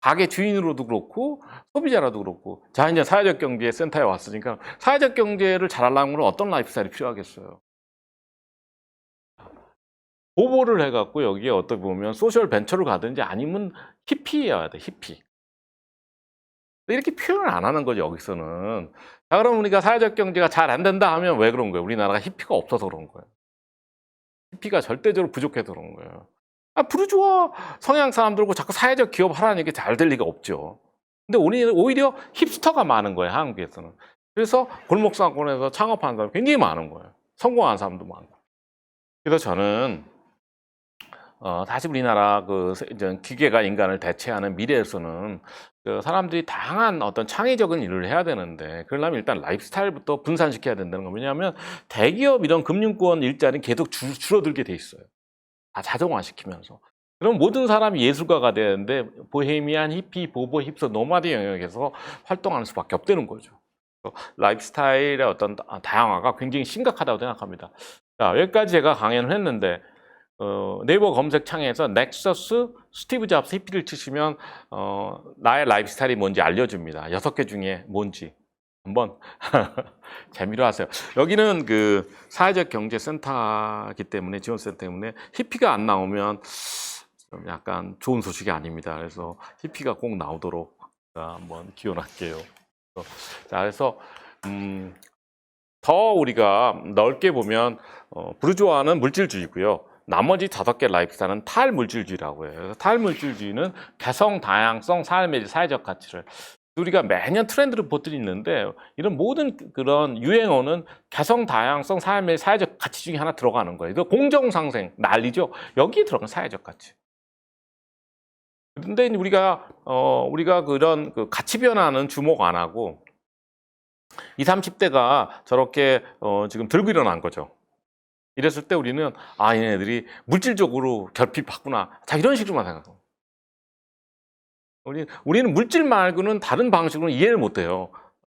가게 주인으로도 그렇고 소비자라도 그렇고. 자, 이제 사회적 경제 센터에 왔으니까 사회적 경제를 잘하려면 어떤 라이프 스타일이 필요하겠어요. 보보를 해갖고 여기에 어떻게 보면 소셜 벤처를 가든지 아니면 히피여야 돼, 히피. 이렇게 표현을 안 하는 거죠, 여기서는. 자, 그럼 우리가 사회적 경제가 잘 안 된다 하면 왜 그런 거예요? 우리나라가 히피가 없어서 그런 거예요. 히피가 절대적으로 부족해서 그런 거예요. 부르주아 성향 사람들고 자꾸 사회적 기업 하라는 얘기 잘 될 리가 없죠. 근데 우리는 오히려 힙스터가 많은 거예요, 한국에서는. 그래서 골목상권에서 창업하는 사람이 굉장히 많은 거예요. 성공한 사람도 많고. 그래서 저는 다시 우리나라 이제 기계가 인간을 대체하는 미래에서는 그 사람들이 다양한 어떤 창의적인 일을 해야 되는데 그러려면 일단 라이프 스타일부터 분산시켜야 된다는 거. 왜냐하면 대기업 이런 금융권 일자리는 계속 줄어들게 돼 있어요. 다 자동화시키면서. 그럼 모든 사람이 예술가가 되는데 보헤미안, 히피, 보보, 힙서, 노마드 영역에서 활동하는 수밖에 없다는 거죠. 라이프 스타일의 어떤 다양화가 굉장히 심각하다고 생각합니다. 자, 여기까지 제가 강연을 했는데 네이버 검색창에서 넥서스 스티브 잡스 히피를 치시면 나의 라이프 스타일이 뭔지 알려줍니다. 6개 중에 뭔지 한번 재미로 하세요. 여기는 그 사회적 경제센터이기 때문에 지원센터 때문에 히피가 안 나오면 좀 약간 좋은 소식이 아닙니다. 그래서 히피가 꼭 나오도록 한번 기원할게요. 자, 그래서 더 우리가 넓게 보면 부르주아는 물질주의고요. 나머지 5개 라이프 스타일은 탈물질주의라고 해요. 그래서 탈물질주의는 개성, 다양성, 삶의 사회적 가치를 우리가 매년 트렌드를 퍼뜨리는데 이런 모든 그런 유행어는 개성, 다양성, 삶의 사회적 가치 중에 하나 들어가는 거예요. 그래서 공정상생, 난리죠. 여기에 들어간 사회적 가치. 그런데 우리가 그런 그 가치 변화는 주목 안 하고 20, 30대가 저렇게 지금 들고 일어난 거죠. 이랬을 때 우리는 얘네들이 물질적으로 결핍받구나. 자, 이런 식으로만 생각해요. 우리는 물질 말고는 다른 방식으로는 이해를 못해요.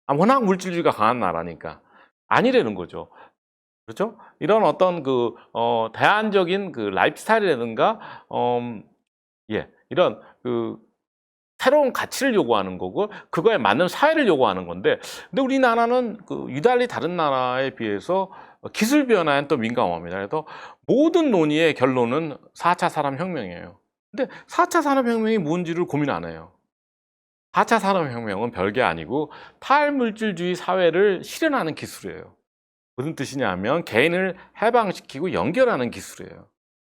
워낙 물질주의가 강한 나라니까. 아니라는 거죠. 그렇죠? 이런 어떤 대안적인 그 라이프 스타일이라든가, 이런 새로운 가치를 요구하는 거고, 그거에 맞는 사회를 요구하는 건데, 근데 우리나라는 유달리 다른 나라에 비해서 기술 변화에 또 민감합니다. 그래서 모든 논의의 결론은 4차 산업혁명이에요. 근데 4차 산업혁명이 뭔지를 고민 안 해요. 4차 산업혁명은 별게 아니고 탈물질주의 사회를 실현하는 기술이에요. 무슨 뜻이냐면 개인을 해방시키고 연결하는 기술이에요.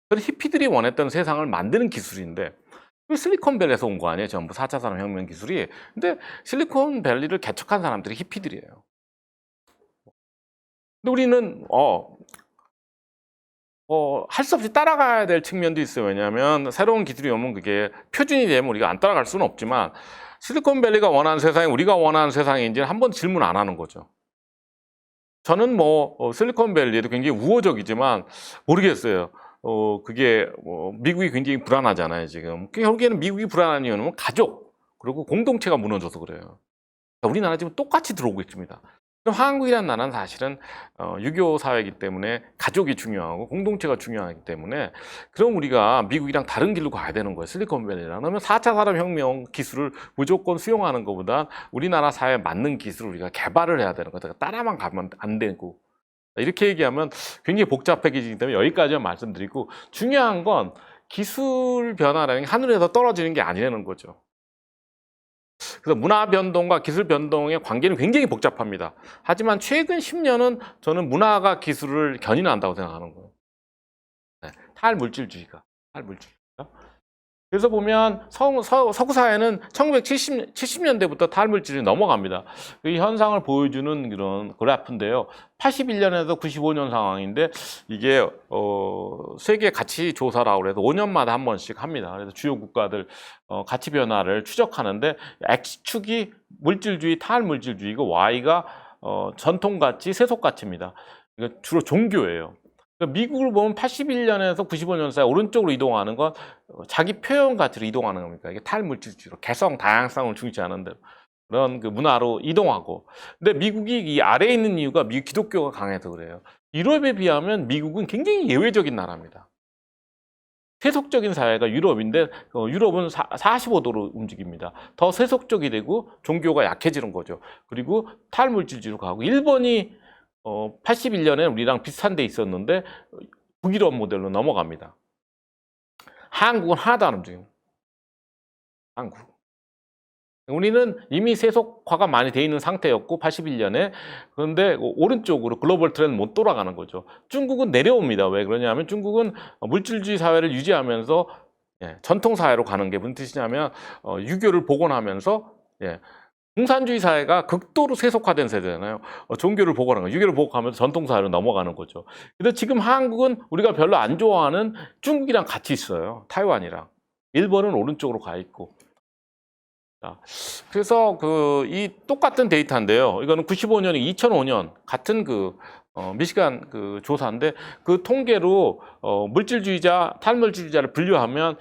그래서 히피들이 원했던 세상을 만드는 기술인데 실리콘밸리에서 온 거 아니에요? 전부 4차 산업혁명 기술이. 근데 실리콘밸리를 개척한 사람들이 히피들이에요. 근데 우리는 할 수 없이 따라가야 될 측면도 있어요. 왜냐하면 새로운 기술이 오면 그게 표준이 되면 우리가 안 따라갈 수는 없지만 실리콘밸리가 원하는 세상이 우리가 원하는 세상인지는 한 번 질문 안 하는 거죠. 저는 실리콘밸리에도 굉장히 우호적이지만 모르겠어요. 그게 미국이 굉장히 불안하잖아요, 지금. 결국에는 미국이 불안한 이유는 가족, 그리고 공동체가 무너져서 그래요. 우리나라 지금 똑같이 들어오고 있습니다. 그럼 한국이라는 나라는 사실은 6.25 사회이기 때문에 가족이 중요하고 공동체가 중요하기 때문에 그럼 우리가 미국이랑 다른 길로 가야 되는 거예요. 실리콘밸리랑. 그러면 4차 산업혁명 기술을 무조건 수용하는 것보다 우리나라 사회에 맞는 기술을 우리가 개발을 해야 되는 거예요. 따라만 가면 안 되고. 이렇게 얘기하면 굉장히 복잡해지기 때문에 여기까지만 말씀드리고 중요한 건 기술 변화라는 게 하늘에서 떨어지는 게 아니라는 거죠. 그래서 문화 변동과 기술 변동의 관계는 굉장히 복잡합니다. 하지만 최근 10년은 저는 문화가 기술을 견인한다고 생각하는 거예요. 탈물질주의가. 그래서 보면 서구 사회는 1970년대부터 탈물질이 넘어갑니다. 이 현상을 보여주는 그런 그래프인데요. 81년에서 95년 상황인데 이게 세계 가치 조사라고 해서 5년마다 한 번씩 합니다. 그래서 주요 국가들 가치 변화를 추적하는데 X축이 물질주의, 탈물질주의고 Y가 전통 가치, 세속 가치입니다. 이거 주로 종교예요. 미국을 보면 81년에서 95년 사이 오른쪽으로 이동하는 건 자기 표현 가치로 이동하는 겁니까? 이게 탈물질주의로 개성, 다양성을 중시하는 대로 그런 그 문화로 이동하고. 근데 미국이 이 아래에 있는 이유가 미국 기독교가 강해서 그래요. 유럽에 비하면 미국은 굉장히 예외적인 나라입니다. 세속적인 사회가 유럽인데 유럽은 45도로 움직입니다. 더 세속적이 되고 종교가 약해지는 거죠. 그리고 탈물질주의로 가고 일본이 81년에 우리랑 비슷한 데 있었는데 북유럽 모델로 넘어갑니다. 한국은 하나도 안 움직여요. 한국. 우리는 이미 세속화가 많이 돼 있는 상태였고 81년에 그런데 오른쪽으로 글로벌 트렌드 못 돌아가는 거죠. 중국은 내려옵니다. 왜 그러냐면 중국은 물질주의 사회를 유지하면서 전통 사회로 가는 게 무슨 뜻이냐면 유교를 복원하면서 공산주의 사회가 극도로 세속화된 세대잖아요. 종교를 복원하는 거, 유교를 복원하면서 전통 사회로 넘어가는 거죠. 근데 지금 한국은 우리가 별로 안 좋아하는 중국이랑 같이 있어요. 타이완이랑. 일본은 오른쪽으로 가 있고. 자, 그래서 이 똑같은 데이터인데요. 이거는 95년, 2005년 같은 미시간 조사인데 그 통계로 물질주의자, 탈물질주의자를 분류하면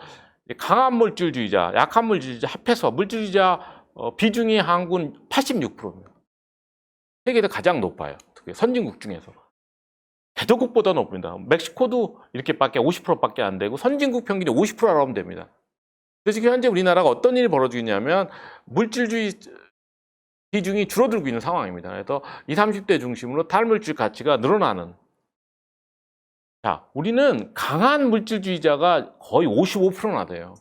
강한 물질주의자, 약한 물질주의자 합해서 물질주의자 비중이 한국은 86%입니다. 세계에서 가장 높아요. 특히 선진국 중에서. 개도국보다 높습니다. 멕시코도 이렇게밖에 50%밖에 안 되고 선진국 평균이 50%라고 하면 됩니다. 그래서 지금 현재 우리나라가 어떤 일이 벌어지고 있냐면 물질주의 비중이 줄어들고 있는 상황입니다. 그래서 20, 30대 중심으로 탈물질 가치가 늘어나는. 자, 우리는 강한 물질주의자가 거의 55%나 돼요.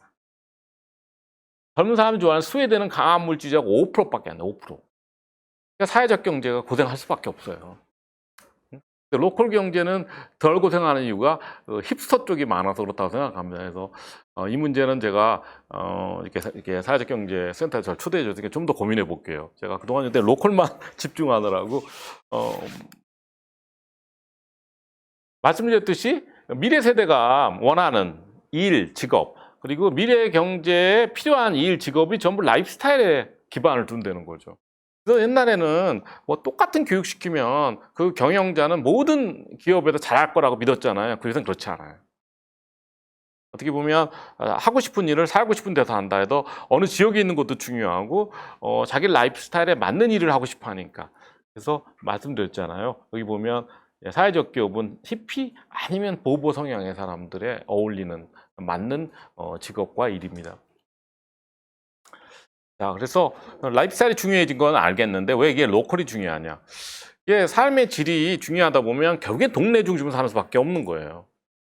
젊은 사람이 좋아하는 스웨덴은 강한 물질주의자가 5%밖에 안 돼요. 5%. 그러니까 사회적 경제가 고생할 수밖에 없어요. 로컬 경제는 덜 고생하는 이유가 힙스터 쪽이 많아서 그렇다고 생각합니다. 그래서 이 문제는 제가 이렇게 사회적 경제 센터에 저를 초대해 줘서 좀 더 고민해 볼게요. 제가 그동안 이때 로컬만 집중하느라고 말씀드렸듯이 미래 세대가 원하는 일, 직업 그리고 미래 경제에 필요한 일, 직업이 전부 라이프스타일에 기반을 둔다는 거죠. 그래서 옛날에는 뭐 똑같은 교육 시키면 그 경영자는 모든 기업에서 잘할 거라고 믿었잖아요. 그래서 그렇지 않아요. 어떻게 보면 하고 싶은 일을 살고 싶은 데서 한다 해도 어느 지역에 있는 것도 중요하고 자기 라이프 스타일에 맞는 일을 하고 싶어 하니까. 그래서 말씀드렸잖아요. 여기 보면 사회적 기업은 히피 아니면 보보 성향의 사람들에 어울리는 맞는 직업과 일입니다. 자, 그래서 라이프스타일이 중요해진 건 알겠는데 왜 이게 로컬이 중요하냐? 이게 삶의 질이 중요하다 보면 결국엔 동네 중심으로 사는 수밖에 없는 거예요.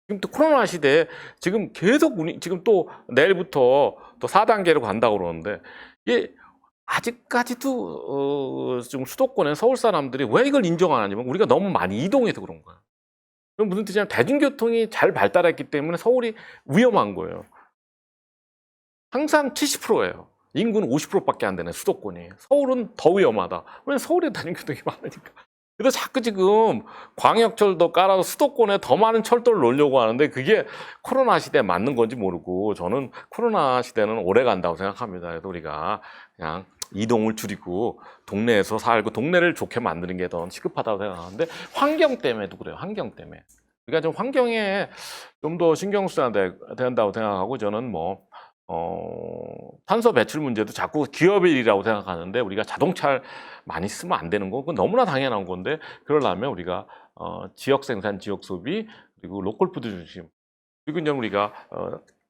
지금 또 코로나 시대에 지금 계속 지금 또 내일부터 또 4단계로 간다고 그러는데 이게 아직까지도 좀 수도권의 서울 사람들이 왜 이걸 인정 안 하냐면 우리가 너무 많이 이동해서 그런 거예요. 그럼 무슨 뜻이냐면 대중교통이 잘 발달했기 때문에 서울이 위험한 거예요. 항상 70%예요. 인구는 50%밖에 안 되는 수도권이. 서울은 더 위험하다. 왜냐면 서울에 대중교통이 많으니까. 그래서 자꾸 지금 광역철도 깔아서 수도권에 더 많은 철도를 놓으려고 하는데 그게 코로나 시대에 맞는 건지 모르고 저는 코로나 시대는 오래 간다고 생각합니다. 그래서 우리가 그냥 이동을 줄이고 동네에서 살고 동네를 좋게 만드는 게 더 시급하다고 생각하는데 환경 때문에도 그래요. 환경 때문에. 그러니까 좀 환경에 좀 더 신경 써야 된다고 생각하고 저는 탄소 배출 문제도 자꾸 기업의 일이라고 생각하는데 우리가 자동차를 많이 쓰면 안 되는 거 그건 너무나 당연한 건데 그러려면 우리가 지역 생산, 지역 소비 그리고 로컬 푸드 중심 그리고 이제 우리가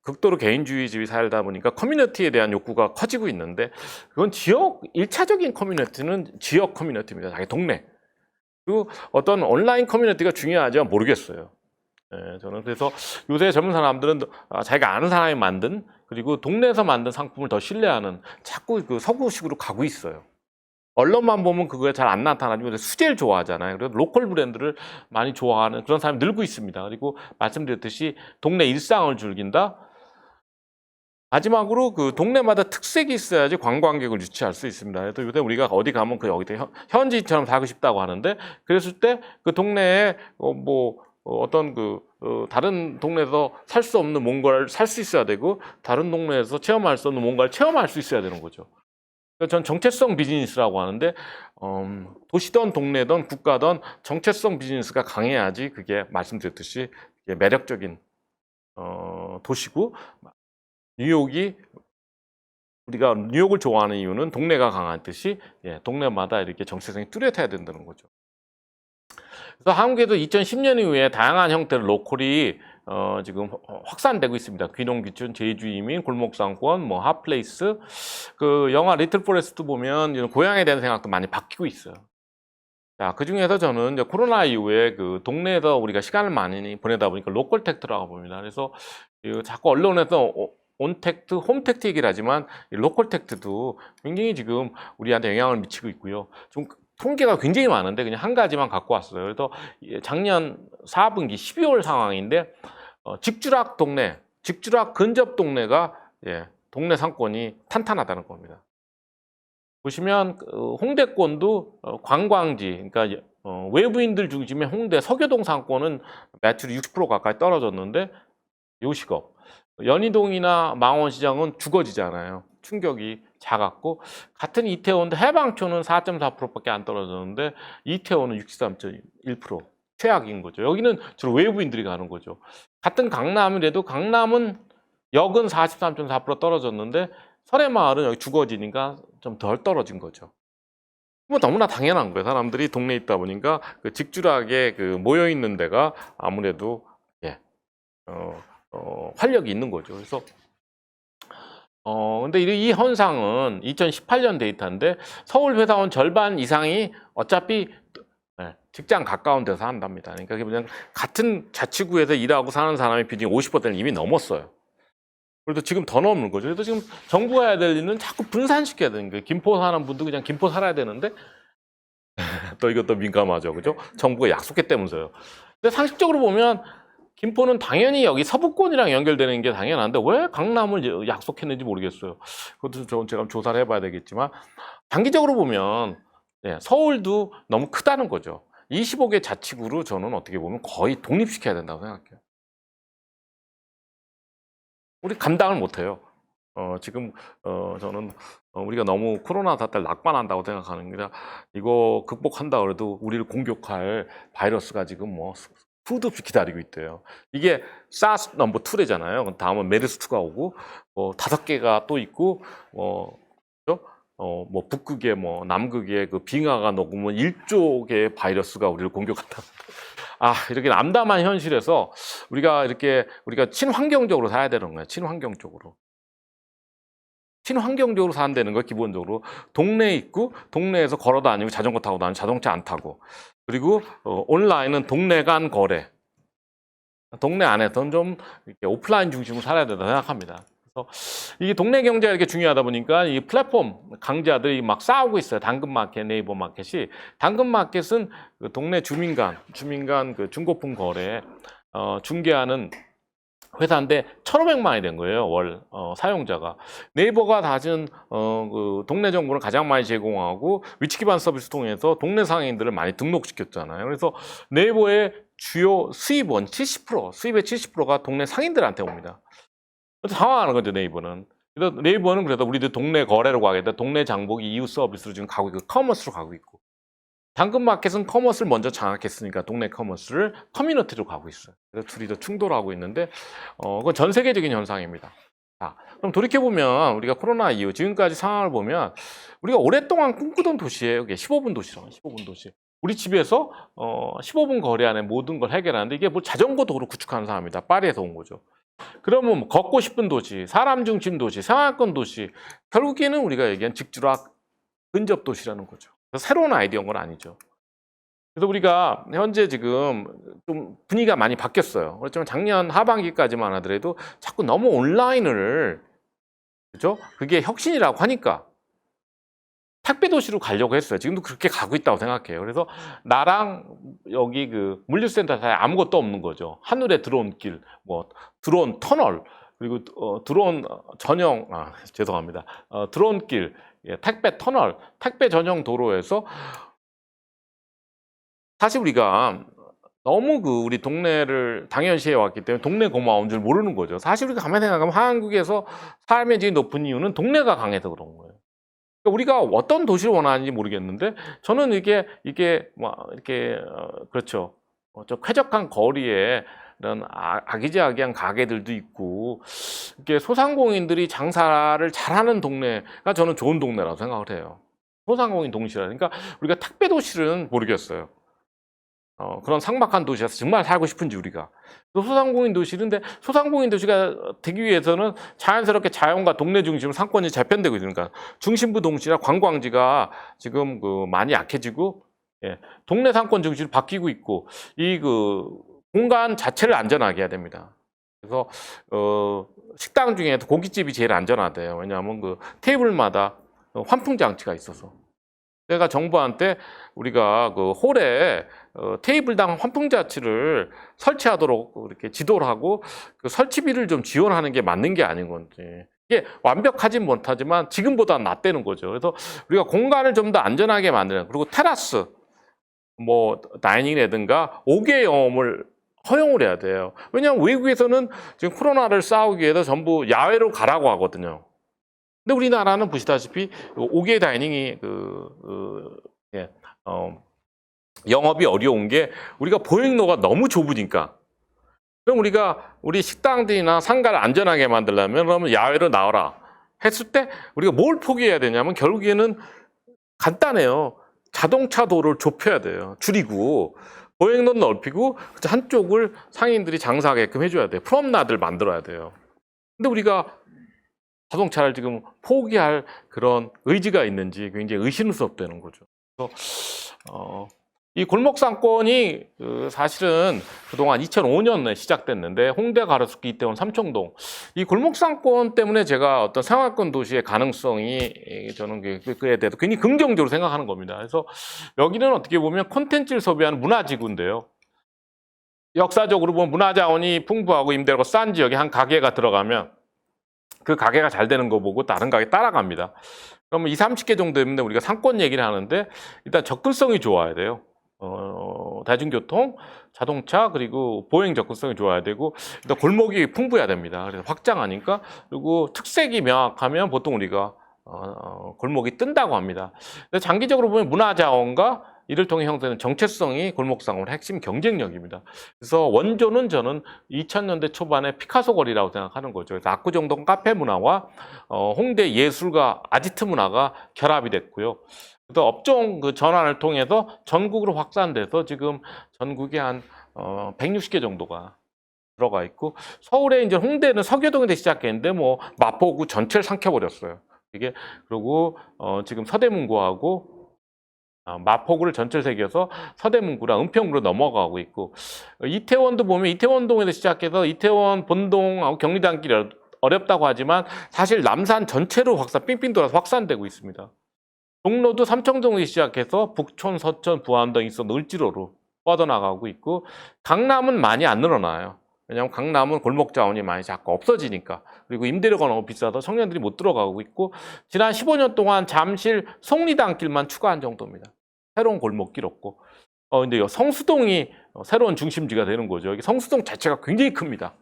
극도로 개인주의집이 살다 보니까 커뮤니티에 대한 욕구가 커지고 있는데 그건 지역 1차적인 커뮤니티는 지역 커뮤니티입니다. 자기 동네. 그리고 어떤 온라인 커뮤니티가 중요하지만 모르겠어요. 저는 그래서 요새 젊은 사람들은 자기가 아는 사람이 만든 그리고 동네에서 만든 상품을 더 신뢰하는 자꾸 그 서구식으로 가고 있어요. 언론만 보면 그거에 잘 안 나타나지만 수제를 좋아하잖아요. 그래서 로컬 브랜드를 많이 좋아하는 그런 사람이 늘고 있습니다. 그리고 말씀드렸듯이 동네 일상을 즐긴다. 마지막으로 그 동네마다 특색이 있어야지 관광객을 유치할 수 있습니다. 또 요새 우리가 어디 가면 그 여기 현지처럼 살고 싶다고 하는데 그랬을 때 그 동네에 어떤 다른 동네에서 살 수 없는 뭔가를 살 수 있어야 되고 다른 동네에서 체험할 수 없는 뭔가를 체험할 수 있어야 되는 거죠. 전 정체성 비즈니스라고 하는데 도시든 동네든 국가든 정체성 비즈니스가 강해야지 그게 말씀드렸듯이 매력적인 도시고 뉴욕이 우리가 뉴욕을 좋아하는 이유는 동네가 강한 듯이 동네마다 이렇게 정체성이 뚜렷해야 된다는 거죠. 그래서 한국에도 2010년 이후에 다양한 형태의 로컬이 지금 확산되고 있습니다. 귀농귀촌, 제주이민, 골목상권, 뭐 핫플레이스. 그 영화 리틀 포레스트 보면 고향에 대한 생각도 많이 바뀌고 있어요. 자, 그 중에서 저는 이제 코로나 이후에 그 동네에서 우리가 시간을 많이 보내다 보니까 로컬 텍트라고 봅니다. 그래서 자꾸 언론에서 온택트, 홈택트 얘기를 하지만 로컬 텍트도 굉장히 지금 우리한테 영향을 미치고 있고요. 좀 통계가 굉장히 많은데 그냥 한 가지만 갖고 왔어요. 그래서 작년 4분기 12월 상황인데 직주락 동네, 직주락 근접 동네가 동네 상권이 탄탄하다는 겁니다. 보시면 홍대권도 관광지, 그러니까 외부인들 중심의 홍대 서교동 상권은 매출이 60% 가까이 떨어졌는데 요식업, 연희동이나 망원시장은 죽어지잖아요. 충격이 작았고 같은 이태원도 해방촌은 4.4%밖에 안 떨어졌는데 이태원은 63.1% 최악인 거죠. 여기는 주로 외부인들이 가는 거죠. 같은 강남이라도 강남은 역은 43.4% 떨어졌는데 설해마을은 여기 죽어지니까 좀 덜 떨어진 거죠. 뭐 너무나 당연한 거예요. 사람들이 동네에 있다 보니까 그 직주락에 그 모여 있는 데가 아무래도 활력이 있는 거죠. 그래서 근데 이 현상은 2018년 데이터인데 서울 회사원 절반 이상이 어차피 직장 가까운 데서 한답니다. 그러니까 그냥 같은 자치구에서 일하고 사는 사람의 비중이 50%를 이미 넘었어요. 그래도 지금 더 넘는 거죠. 그래서 지금 정부가 해야 될 일은 자꾸 분산시켜야 되는 거예요. 김포 사는 분도 그냥 김포 살아야 되는데 또 이것도 민감하죠. 그죠? 정부가 약속했다면서요. 근데 상식적으로 보면 김포는 당연히 여기 서부권이랑 연결되는 게 당연한데 왜 강남을 약속했는지 모르겠어요. 그것도 제가 조사를 해봐야 되겠지만 단기적으로 보면 서울도 너무 크다는 거죠. 25개 자치구로 저는 어떻게 보면 거의 독립시켜야 된다고 생각해요. 우리 감당을 못해요. 지금 저는 우리가 너무 코로나 사태를 낙관한다고 생각하는 게 이거 극복한다 그래도 우리를 공격할 바이러스가 지금 뭐 수도 없이 기다리고 있대요. 이게 사스 넘버 2래잖아요. 다음은 메르스 2가 오고 5개가 또 있고 북극에 남극에 그 빙하가 녹으면 1조 개의 바이러스가 우리를 공격한다. 이렇게 암담한 현실에서 우리가 친환경적으로 살아야 되는 거예요. 친환경적으로 산다는 거 기본적으로 동네에 있고 동네에서 걸어 다니고 자전거 타고 다니고 자동차 안 타고 그리고 온라인은 동네 간 거래. 동네 안에서는 좀 이렇게 오프라인 중심으로 살아야 된다 생각합니다. 그래서 이게 동네 경제가 이렇게 중요하다 보니까 이 플랫폼 강자들이 막 싸우고 있어요. 당근마켓, 네이버 마켓이. 당근마켓은 그 동네 주민 간 그 중고품 거래 중개하는 회사인데 1,500만 원이 된 거예요. 월 사용자가. 네이버가 가진 그 동네 정보를 가장 많이 제공하고 위치 기반 서비스 통해서 동네 상인들을 많이 등록시켰잖아요. 그래서 네이버의 주요 수입의 70%가 동네 상인들한테 옵니다. 당황하는 거죠, 네이버는. 그래서 네이버는 그래서 우리들 동네 거래로 가겠다. 동네 장보기 이웃 서비스로 지금 가고 있고 커머스로 가고 있고. 당근마켓은 커머스를 먼저 장악했으니까 동네 커머스를 커뮤니티로 가고 있어요. 그래서 둘이 더 충돌하고 있는데 그건 전 세계적인 현상입니다. 자, 그럼 돌이켜보면 우리가 코로나 이후 지금까지 상황을 보면 우리가 오랫동안 꿈꾸던 도시예요. 이게 15분 도시라고 15분 도시. 우리 집에서 15분 거리 안에 모든 걸 해결하는데 이게 뭐 자전거 도로 구축하는 사람이다. 파리에서 온 거죠. 그러면 뭐 걷고 싶은 도시, 사람 중심 도시, 생활권 도시 결국에는 우리가 얘기한 직주락 근접 도시라는 거죠. 새로운 아이디어인 건 아니죠. 그래서 우리가 현재 지금 좀 분위기가 많이 바뀌었어요. 그렇지만 작년 하반기까지만 하더라도 자꾸 너무 온라인을 그죠? 그게 혁신이라고 하니까 택배 도시로 가려고 했어요. 지금도 그렇게 가고 있다고 생각해요. 그래서 나랑 여기 그 물류센터 사이에 아무것도 없는 거죠. 하늘에 들어온 길, 들어온 터널, 그리고 드론 전용, 죄송합니다. 드론길, 예, 택배 터널, 택배 전용 도로에서 사실 우리가 너무 우리 동네를 당연시해 왔기 때문에 동네 고마운 줄 모르는 거죠. 사실 우리가 가만히 생각하면 한국에서 삶의 질이 높은 이유는 동네가 강해서 그런 거예요. 그러니까 우리가 어떤 도시를 원하는지 모르겠는데 저는 이게 뭐 이렇게 그렇죠. 저 쾌적한 거리에 이런 아기자기한 가게들도 있고 이렇게 소상공인들이 장사를 잘하는 동네가 저는 좋은 동네라고 생각을 해요. 소상공인 동시라. 그러니까 우리가 택배 도시는 모르겠어요. 그런 삭막한 도시에서 정말 살고 싶은지 우리가. 또 소상공인 도시인데 소상공인 도시가 되기 위해서는 자연스럽게 자연과 동네 중심 상권이 재편되고 있으니까 중심부 동시나 관광지가 지금 많이 약해지고 예, 동네 상권 중심으로 바뀌고 있고 이 공간 자체를 안전하게 해야 됩니다. 그래서 식당 중에도 고깃집이 제일 안전하대요. 왜냐하면 테이블마다 환풍 장치가 있어서. 그러니까 정부한테 우리가 홀에 테이블당 환풍 장치를 설치하도록 이렇게 지도를 하고 설치비를 좀 지원하는 게 맞는 게 아닌 건지. 이게 완벽하진 못하지만 지금보다는 낫다는 거죠. 그래서 우리가 공간을 좀 더 안전하게 만드는, 그리고 테라스, 뭐 다이닝이라든가 5개 영업을 허용을 해야 돼요. 왜냐하면 외국에서는 지금 코로나를 싸우기 위해서 전부 야외로 가라고 하거든요. 근데 우리나라는 보시다시피 5개 다이닝이 예, 영업이 어려운 게 우리가 보행로가 너무 좁으니까. 그럼 우리 식당들이나 상가를 안전하게 만들려면 그러면 야외로 나와라 했을 때 우리가 뭘 포기해야 되냐면 결국에는 간단해요. 자동차 도로를 좁혀야 돼요. 줄이고 보행로는 넓히고 한쪽을 상인들이 장사하게끔 해줘야 돼요. 프롬나드를 만들어야 돼요. 근데 우리가 자동차를 지금 포기할 그런 의지가 있는지 굉장히 의심스럽다는 거죠. 그래서 이 골목 상권이 사실은 그동안 2005년에 시작됐는데 홍대, 가로수길, 이태원, 삼청동 이 골목 상권 때문에 제가 어떤 생활권 도시의 가능성이 저는 그에 대해서 굉장히 긍정적으로 생각하는 겁니다. 그래서 여기는 어떻게 보면 콘텐츠를 소비하는 문화지구인데요. 역사적으로 보면 문화자원이 풍부하고 임대료가 싼 지역에 한 가게가 들어가면 그 가게가 잘 되는 거 보고 다른 가게 따라갑니다. 그러면 20, 30개 정도 되면 우리가 상권 얘기를 하는데 일단 접근성이 좋아야 돼요. 대중교통, 자동차, 그리고 보행 접근성이 좋아야 되고 일단 골목이 풍부해야 됩니다. 그래서 확장하니까. 그리고 특색이 명확하면 보통 우리가 골목이 뜬다고 합니다. 근데 장기적으로 보면 문화자원과 이를 통해 형성되는 정체성이 골목상권의 핵심 경쟁력입니다. 그래서 원조는 저는 2000년대 초반에 피카소 거리라고 생각하는 거죠. 그래서 압구정동 카페 문화와 홍대 예술과 아지트 문화가 결합이 됐고요. 그래서 업종 전환을 통해서 전국으로 확산돼서 지금 전국에 한 160개 정도가 들어가 있고 서울에 이제 홍대는 서교동에서 시작했는데 뭐 마포구 전체를 삼켜버렸어요. 이게 그리고 지금 서대문구하고 마포구를 전체를 새겨서 서대문구랑 은평구로 넘어가고 있고 이태원도 보면 이태원동에서 시작해서 이태원 본동하고 경리단길이 어렵다고 하지만 사실 남산 전체로 삥삥 돌아서 확산되고 있습니다. 종로도 삼청동에서 시작해서 북촌, 서천, 부안동, 익선, 을지로로 뻗어나가고 있고 강남은 많이 안 늘어나요. 왜냐하면 강남은 골목 자원이 많이 자꾸 없어지니까. 그리고 임대료가 너무 비싸서 청년들이 못 들어가고 있고 지난 15년 동안 잠실 속리단길만 추가한 정도입니다. 새로운 골목길 없고. 근데 성수동이 새로운 중심지가 되는 거죠. 여기 성수동 자체가 굉장히 큽니다.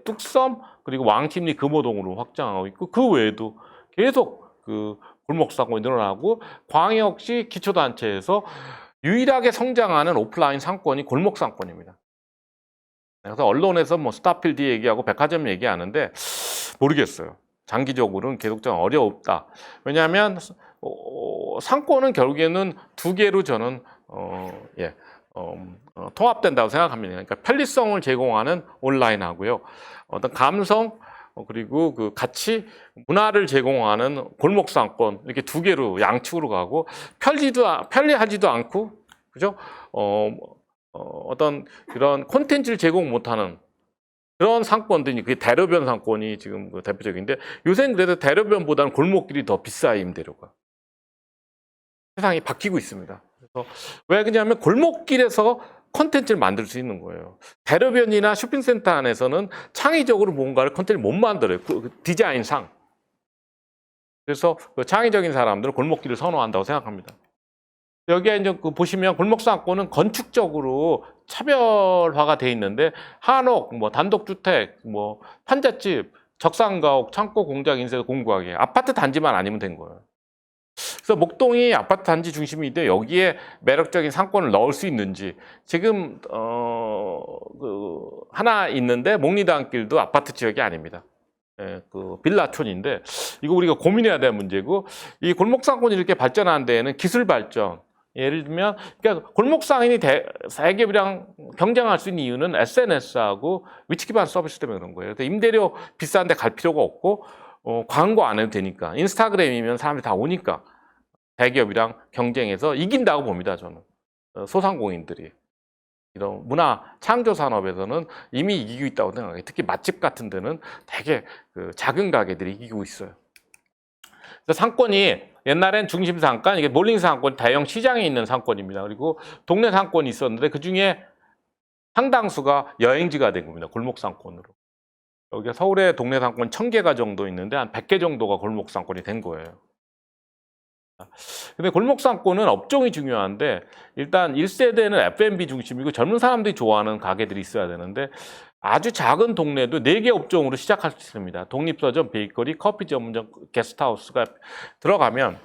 뚝섬 그리고 왕십리 금호동으로 확장하고 있고 그 외에도 계속 골목 상권이 늘어나고 광역시 기초단체에서 유일하게 성장하는 오프라인 상권이 골목 상권입니다. 그래서 언론에서 뭐 스타필드 얘기하고 백화점 얘기하는데 모르겠어요. 장기적으로는 계속 좀 어렵다. 왜냐하면 상권은 결국에는 두 개로 저는 통합된다고 생각합니다. 그러니까 편리성을 제공하는 온라인하고요. 어떤 감성 그리고 가치 문화를 제공하는 골목 상권 이렇게 두 개로 양측으로 가고 편리하지도 않고 그죠? 어떤 그런 콘텐츠를 제공 못하는 그런 상권들이 그게 대로변 상권이 지금 대표적인데 요새는 그래도 대로변보다는 골목길이 더 비싸요. 임대료가. 세상이 바뀌고 있습니다. 그래서 왜 그러냐면 골목길에서 콘텐츠를 만들 수 있는 거예요. 대로변이나 쇼핑센터 안에서는 창의적으로 뭔가를 콘텐츠를 못 만들어요. 그 디자인상. 그래서 그 창의적인 사람들은 골목길을 선호한다고 생각합니다. 여기에 이제 그 보시면 골목상권은 건축적으로 차별화가 돼 있는데 한옥, 뭐 단독주택, 뭐 판잣집, 적산가옥, 창고, 공장, 인쇄, 공구하게 아파트 단지만 아니면 된 거예요. 그래서 목동이 아파트 단지 중심인데 여기에 매력적인 상권을 넣을 수 있는지 지금 하나 있는데 목리단길도 아파트 지역이 아닙니다. 예, 그 빌라촌인데 이거 우리가 고민해야 될 문제고 이 골목상권이 이렇게 발전한 데에는 기술 발전 예를 들면 그러니까 골목상인이 대기업이랑 경쟁할 수 있는 이유는 SNS하고 위치 기반 서비스 때문에 그런 거예요. 그래서 임대료 비싼데 갈 필요가 없고 광고 안 해도 되니까 인스타그램이면 사람들이 다 오니까 대기업이랑 경쟁해서 이긴다고 봅니다. 저는 소상공인들이 이런 문화 창조 산업에서는 이미 이기고 있다고 생각해요. 특히 맛집 같은 데는 되게 그 작은 가게들이 이기고 있어요. 그래서 상권이 옛날엔 중심 상권, 이게 몰링 상권, 대형 시장에 있는 상권입니다. 그리고 동네 상권이 있었는데 그 중에 상당수가 여행지가 된 겁니다. 골목 상권으로. 여기 서울에 동네 상권 1000개가 정도 있는데 한 100개 정도가 골목 상권이 된 거예요. 근데 골목 상권은 업종이 중요한데 일단 1세대는 F&B 중심이고 젊은 사람들이 좋아하는 가게들이 있어야 되는데 아주 작은 동네도 4개 업종으로 시작할 수 있습니다. 독립서점, 베이커리, 커피 전문점, 게스트하우스가 들어가면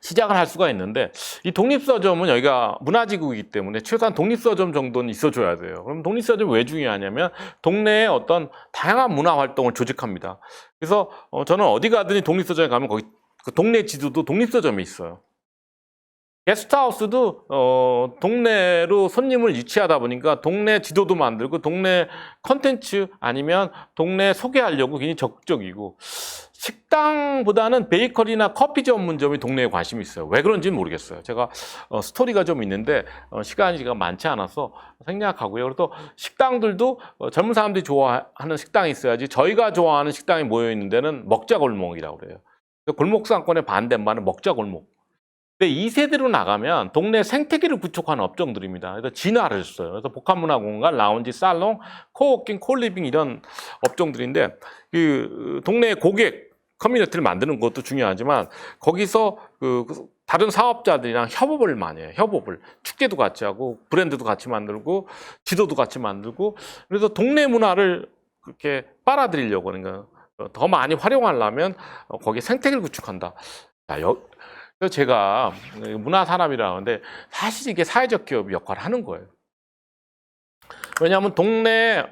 시작을 할 수가 있는데 이 독립서점은 여기가 문화지구이기 때문에 최소한 독립서점 정도는 있어줘야 돼요. 그럼 독립서점이 왜 중요하냐면 동네에 어떤 다양한 문화활동을 조직합니다. 그래서 저는 어디 가든지 독립서점에 가면 거기 그 동네 지도도 독립서점이 있어요. 게스트하우스도 동네로 손님을 유치하다 보니까 동네 지도도 만들고 동네 컨텐츠 아니면 동네 소개하려고 굉장히 적극적이고 식당보다는 베이커리나 커피 전문점이 동네에 관심이 있어요. 왜 그런지는 모르겠어요. 제가 스토리가 좀 있는데 시간이 많지 않아서 생략하고요. 그래서 식당들도 젊은 사람들이 좋아하는 식당이 있어야지 저희가 좋아하는 식당이 모여 있는 데는 먹자골목이라고 그래요. 골목상권의 반대말은 먹자골목. 근데 2세대로 나가면 동네 생태계를 구축하는 업종들입니다. 그래서 진화를 했어요. 그래서 복합문화공간, 라운지, 살롱, 코워킹, 콜리빙 이런 업종들인데 그 동네 고객 커뮤니티를 만드는 것도 중요하지만 거기서 그 다른 사업자들이랑 협업을 많이 해요. 협업을 축제도 같이 하고 브랜드도 같이 만들고 지도도 같이 만들고 그래서 동네 문화를 그렇게 빨아들이려고 하는 거예요. 더 많이 활용하려면 거기에 생태계를 구축한다. 자, 그래서 제가 문화산업이라고 하는데 사실 이게 사회적 기업 역할을 하는 거예요. 왜냐하면 동네에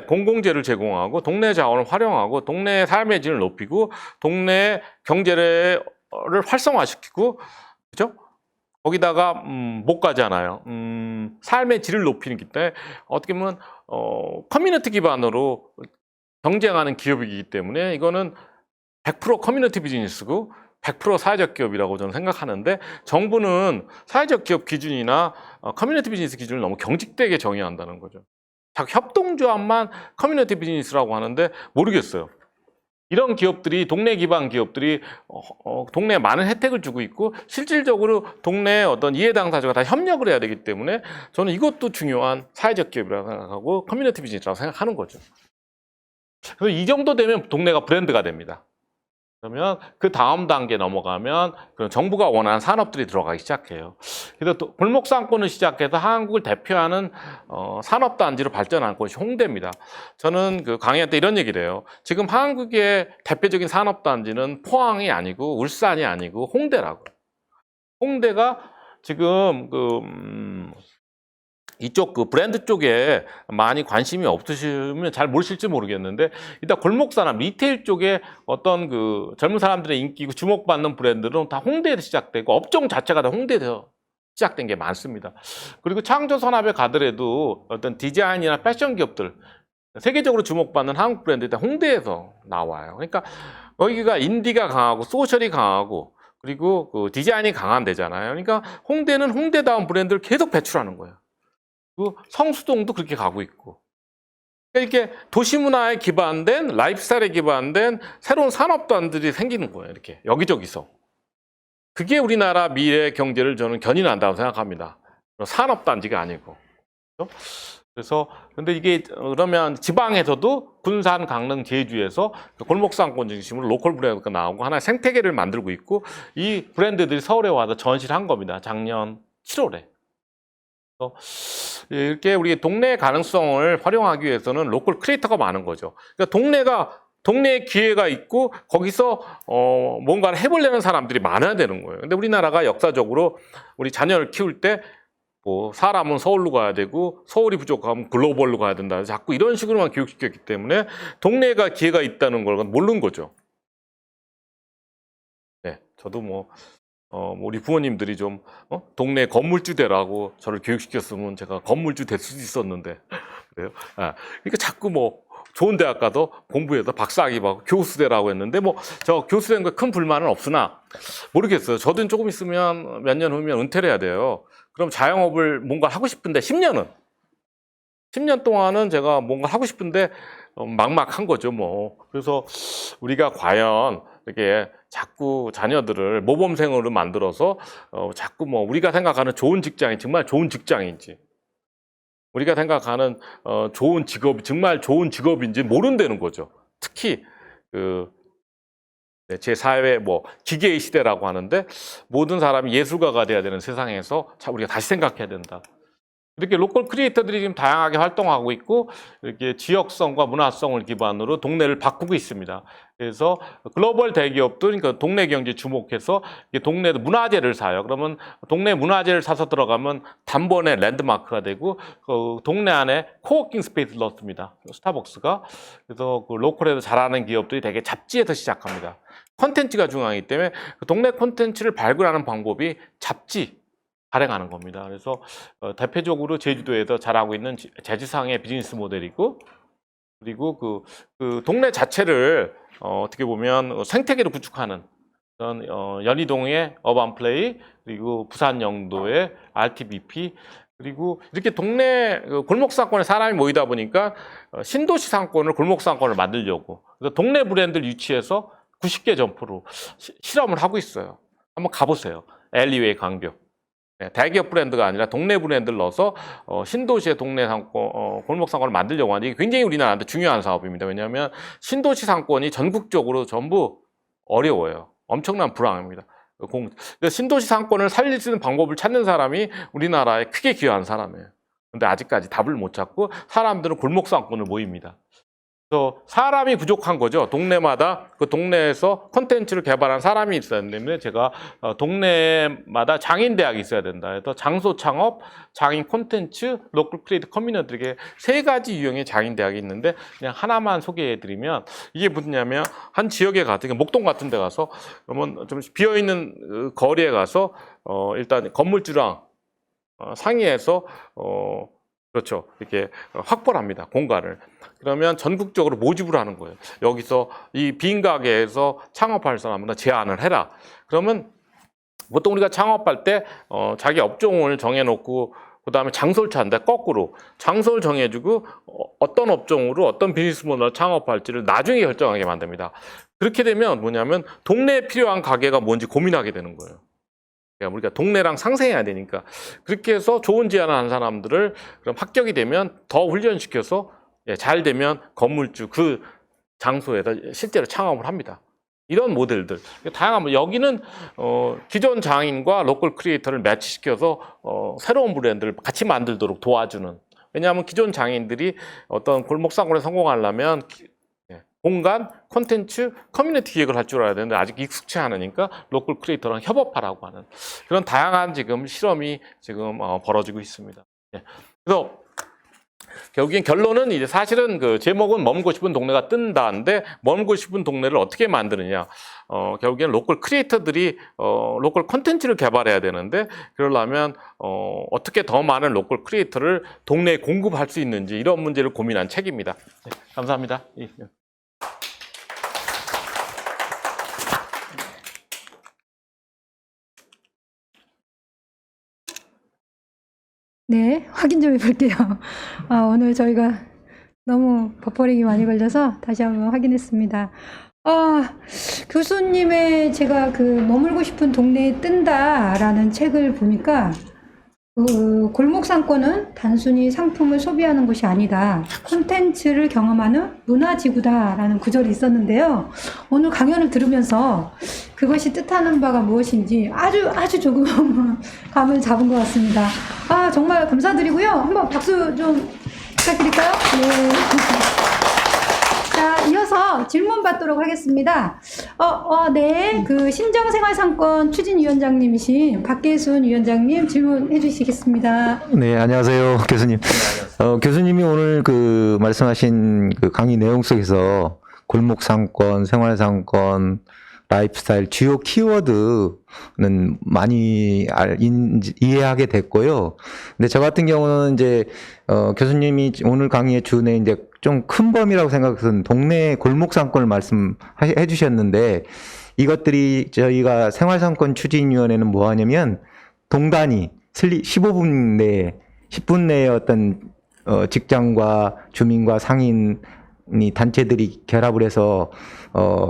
공공재를 제공하고 동네 자원을 활용하고 동네 삶의 질을 높이고 동네 경제를 활성화시키고 그렇죠? 거기다가 못 가잖아요. 삶의 질을 높이기 때문에 어떻게 보면 커뮤니티 기반으로 경쟁하는 기업이기 때문에 이거는 100% 커뮤니티 비즈니스고 100% 사회적 기업이라고 저는 생각하는데 정부는 사회적 기업 기준이나 커뮤니티 비즈니스 기준을 너무 경직되게 정의한다는 거죠. 자꾸 협동조합만 커뮤니티 비즈니스라고 하는데 모르겠어요. 이런 기업들이 동네 기반 기업들이 동네에 많은 혜택을 주고 있고 실질적으로 동네의 어떤 이해 당사자가 다 협력을 해야 되기 때문에 저는 이것도 중요한 사회적 기업이라고 생각하고 커뮤니티 비즈니스라고 생각하는 거죠. 그래서 이 정도 되면 동네가 브랜드가 됩니다. 그러면 그 다음 단계 넘어가면 정부가 원하는 산업들이 들어가기 시작해요. 그래서 골목상권을 시작해서 한국을 대표하는 산업단지로 발전한 곳이 홍대입니다. 저는 그 강의 때 이런 얘기를 해요. 지금 한국의 대표적인 산업단지는 포항이 아니고 울산이 아니고 홍대라고. 홍대가 지금 이쪽 그 브랜드 쪽에 많이 관심이 없으시면 잘 모르실지 모르겠는데 일단 골목산업 리테일 쪽에 어떤 그 젊은 사람들의 인기고 주목받는 브랜드는 다 홍대에서 시작되고 업종 자체가 다 홍대에서 시작된 게 많습니다. 그리고 창조산업에 가더라도 어떤 디자인이나 패션 기업들 세계적으로 주목받는 한국 브랜드들 다 홍대에서 나와요. 그러니까 여기가 인디가 강하고 소셜이 강하고 그리고 그 디자인이 강한 데잖아요. 그러니까 홍대는 홍대다운 브랜드를 계속 배출하는 거예요. 성수동도 그렇게 가고 있고 이렇게 도시문화에 기반된 라이프스타일에 기반된 새로운 산업단들이 생기는 거예요. 이렇게 여기저기서 그게 우리나라 미래 경제를 저는 견인한다고 생각합니다. 산업단지가 아니고. 그렇죠? 그래서 근데 이게 그러면 지방에서도 군산, 강릉, 제주에서 골목상권 중심으로 로컬 브랜드가 나오고 하나의 생태계를 만들고 있고 이 브랜드들이 서울에 와서 전시를 한 겁니다. 작년 7월에. 이렇게 우리 동네 가능성을 활용하기 위해서는 로컬 크리에이터가 많은 거죠. 그러니까 동네에 기회가 있고 거기서 뭔가를 해보려는 사람들이 많아야 되는 거예요. 근데 우리나라가 역사적으로 우리 자녀를 키울 때 뭐 사람은 서울로 가야 되고 서울이 부족하면 글로벌로 가야 된다. 자꾸 이런 식으로만 교육시켰기 때문에 동네가 기회가 있다는 걸 모르는 거죠. 네, 저도 우리 부모님들이 좀 동네 건물주 되라고 저를 교육시켰으면 제가 건물주 될 수도 있었는데 그래요. 그러니까 자꾸 좋은 대학 가도 공부해서 박사학위 받고 교수 되라고 했는데 저 교수 되는 거에 큰 불만은 없으나 모르겠어요. 저도 조금 있으면 몇 년 후면 은퇴를 해야 돼요. 그럼 자영업을 뭔가 하고 싶은데 10년 동안은 제가 뭔가 하고 싶은데 막막한 거죠, 그래서 우리가 과연 이렇게 자꾸 자녀들을 모범생으로 만들어서 자꾸 우리가 생각하는 좋은 직장이 정말 좋은 직장인지 우리가 생각하는 좋은 직업이 정말 좋은 직업인지 모른다는 거죠. 특히 제 사회 기계의 시대라고 하는데 모든 사람이 예술가가 돼야 되는 세상에서 우리가 다시 생각해야 된다. 이렇게 로컬 크리에이터들이 지금 다양하게 활동하고 있고 이렇게 지역성과 문화성을 기반으로 동네를 바꾸고 있습니다. 그래서 글로벌 대기업도 그러니까 동네 경제 주목해서 동네 문화재를 사요. 그러면 동네 문화재를 사서 들어가면 단번에 랜드마크가 되고 동네 안에 코워킹 스페이스를 넣습니다. 스타벅스가. 그래서 로컬에서 잘하는 기업들이 되게 잡지에서 시작합니다. 콘텐츠가 중요하기 때문에 동네 콘텐츠를 발굴하는 방법이 잡지 발행하는 겁니다. 그래서 대표적으로 제주도에서 잘하고 있는 제지상의 비즈니스 모델이고 그리고 그 동네 자체를 어떻게 보면 생태계로 구축하는 그런 연희동의 어반플레이 그리고 부산 영도의 RTBP 그리고 이렇게 동네 골목상권에 사람이 모이다 보니까 신도시 상권을 골목상권을 만들려고 그래서 동네 브랜드를 유치해서 90개 점포로 실험을 하고 있어요. 한번 가보세요. 엘리웨이 강교. 대기업 브랜드가 아니라 동네 브랜드를 넣어서 신도시의 동네 상권, 골목 상권을 만들려고 하는 게 굉장히 우리나라한테 중요한 사업입니다. 왜냐하면 신도시 상권이 전국적으로 전부 어려워요. 엄청난 불황입니다. 신도시 상권을 살릴 수 있는 방법을 찾는 사람이 우리나라에 크게 기여한 사람이에요. 근데 아직까지 답을 못 찾고 사람들은 골목 상권을 모입니다. 그래서 사람이 부족한 거죠. 동네마다 그 동네에서 콘텐츠를 개발한 사람이 있어야 되기 때문에 제가 동네마다 장인대학이 있어야 된다. 그래서 장소 창업, 장인 콘텐츠, 로컬 크리에이터 커뮤니티 이렇게 세 가지 유형의 장인대학이 있는데 그냥 하나만 소개해드리면 이게 뭐냐면 한 지역에 가서 목동 같은 데 가서 그러면 좀 비어있는 거리에 가서 일단 건물주랑 상의해서 그렇죠. 이렇게 확보를 합니다. 공간을. 그러면 전국적으로 모집을 하는 거예요. 여기서 이 빈 가게에서 창업할 사람마다 제안을 해라. 그러면 보통 우리가 창업할 때 자기 업종을 정해놓고 그 다음에 장소를 찾는데 거꾸로 장소를 정해주고 어떤 업종으로 어떤 비즈니스 모델을 창업할지를 나중에 결정하게 만듭니다. 그렇게 되면 뭐냐면 동네에 필요한 가게가 뭔지 고민하게 되는 거예요. 우리가 동네랑 상생해야 되니까 그렇게 해서 좋은 제안을 한 사람들을 그럼 합격이 되면 더 훈련시켜서 잘 되면 건물주 그 장소에다 실제로 창업을 합니다. 이런 모델들 다양한 여기는 기존 장인과 로컬 크리에이터를 매치시켜서 새로운 브랜드를 같이 만들도록 도와주는 왜냐하면 기존 장인들이 어떤 골목상권에 성공하려면 공간, 콘텐츠, 커뮤니티 기획을 할 줄 알아야 되는데 아직 익숙치 않으니까 로컬 크리에이터랑 협업하라고 하는 그런 다양한 지금 실험이 지금 벌어지고 있습니다. 그래서 결국엔 결론은 이제 사실은 그 제목은 머물고 싶은 동네가 뜬다인데 머물고 싶은 동네를 어떻게 만드느냐 결국엔 로컬 크리에이터들이 로컬 콘텐츠를 개발해야 되는데 그러려면 어떻게 더 많은 로컬 크리에이터를 동네에 공급할 수 있는지 이런 문제를 고민한 책입니다. 네, 감사합니다. 네, 확인 좀 해볼게요. 오늘 저희가 너무 버퍼링이 많이 걸려서 다시 한번 확인했습니다. 교수님의 제가 그 머물고 싶은 동네에 뜬다라는 책을 보니까 골목 상권은 단순히 상품을 소비하는 곳이 아니다. 콘텐츠를 경험하는 문화지구다라는 구절이 있었는데요. 오늘 강연을 들으면서 그것이 뜻하는 바가 무엇인지 아주 조금 감을 잡은 것 같습니다. 아, 정말 감사드리고요. 한번 박수 좀 부탁드릴까요? 네. 자, 이어서 질문 받도록 하겠습니다. 네. 그 신정생활상권 추진위원장님이신 박계순 위원장님 질문해 주시겠습니다. 네, 안녕하세요, 교수님. 교수님이 오늘 그 말씀하신 그 강의 내용 속에서 골목 상권, 생활 상권, 라이프스타일 주요 키워드는 많이 이해하게 됐고요. 근데 저 같은 경우는 이제 교수님이 오늘 강의의 주내 이제 좀 큰 범위라고 생각해서 동네 골목 상권을 말씀해 주셨는데, 이것들이 저희가 생활상권 추진위원회는 뭐 하냐면 동단위 15분 내에 10분 내에 어떤 직장과 주민과 상인이 단체들이 결합을 해서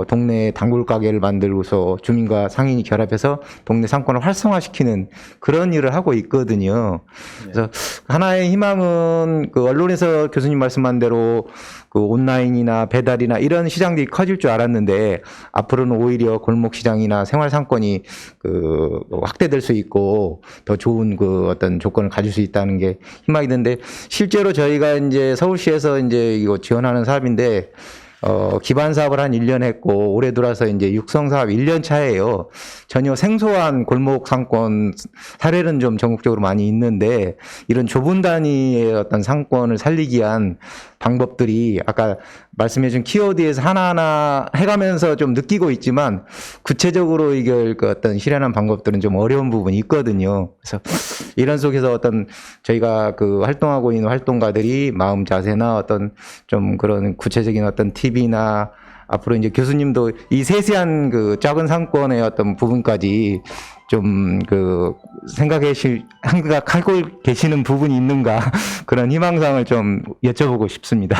동네 단골 가게를 만들고서 주민과 상인이 결합해서 동네 상권을 활성화시키는 그런 일을 하고 있거든요. 그래서 하나의 희망은 그 언론에서 교수님 말씀한 대로 그 온라인이나 배달이나 이런 시장들이 커질 줄 알았는데, 앞으로는 오히려 골목 시장이나 생활 상권이 그 확대될 수 있고 더 좋은 그 어떤 조건을 가질 수 있다는 게 희망이 드는데, 실제로 저희가 이제 서울시에서 이제 이거 지원하는 사업인데 기반 사업을 한 1년 했고 올해 들어와서 이제 육성 사업 1년 차예요. 전혀 생소한 골목 상권 사례는 좀 전국적으로 많이 있는데, 이런 좁은 단위의 어떤 상권을 살리기 위한 방법들이 아까 말씀해준 키워드에서 하나하나 해가면서 좀 느끼고 있지만, 구체적으로 이걸 그 어떤 실현한 방법들은 좀 어려운 부분이 있거든요. 그래서 이런 속에서 어떤 저희가 그 활동하고 있는 활동가들이 마음 자세나 어떤 좀 그런 구체적인 어떤 팁이나, 앞으로 이제 교수님도 이 세세한 그 작은 상권의 어떤 부분까지 좀 그 생각하고 계시는 부분이 있는가 그런 희망사항을 좀 여쭤보고 싶습니다.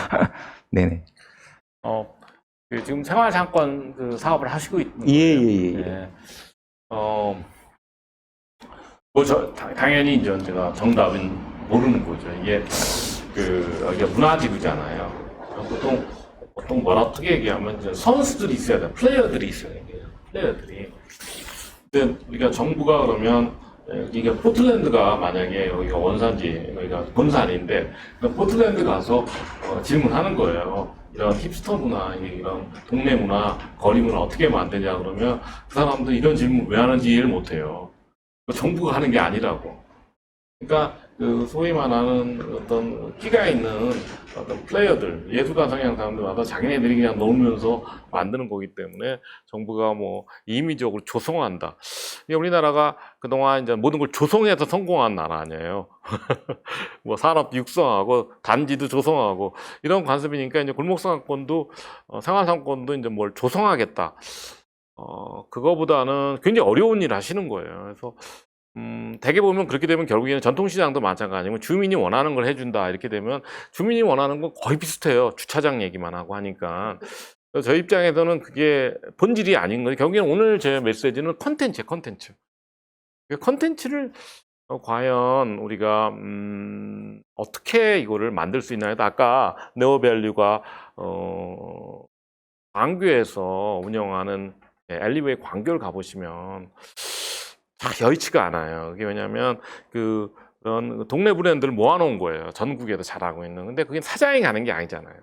네네. 그 지금 생활상권 그 사업을 하시고 있는 거예요. 예. 당연히 이제 제가 정답은 모르는 거죠. 이게 문화지구잖아요. 보통 어떻게 얘기하면 이제 선수들이 있어야 돼. 플레이어들이 있어야 돼요. 플레이어들이. 근데 우리가 정부가 그러면 이게 포틀랜드가 만약에 여기가 원산지, 여기가 본산인데 포틀랜드 가서 질문하는 거예요. 이런 힙스터 문화, 이런 동네 문화, 거리 문화 어떻게 만드냐 그러면 그 사람들 이런 질문 왜 하는지 이해를 못 해요. 정부가 하는 게 아니라고. 그러니까 그 소위 말하는 어떤 끼가 있는 어떤 플레이어들, 예술가 성향 사람들마다 자기네들이 그냥 놀면서 만드는 거기 때문에 정부가 뭐 임의적으로 조성한다. 우리나라가 그동안 이제 모든 걸 조성해서 성공한 나라 아니에요. 뭐 산업 육성하고 단지도 조성하고 이런 관습이니까 이제 골목상권도 생활상권도 이제 뭘 조성하겠다. 그거보다는 굉장히 어려운 일 하시는 거예요. 그래서 대개 보면 그렇게 되면 결국에는 전통시장도 마찬가지고 주민이 원하는 걸 해준다 이렇게 되면 주민이 원하는 건 거의 비슷해요. 주차장 얘기만 하고 하니까. 저희 입장에서는 그게 본질이 아닌 거예요. 결국에는 오늘 제 메시지는 컨텐츠. 컨텐츠를 과연 우리가 어떻게 이거를 만들 수 있나요? 아까 네오밸류가 광교에서 운영하는 엘리웨이 광교를 가보시면 여의치가 않아요. 그게 왜냐면 그런 동네 브랜드를 모아놓은 거예요. 전국에도 잘하고 있는. 근데 그게 사장이 가는 게 아니잖아요.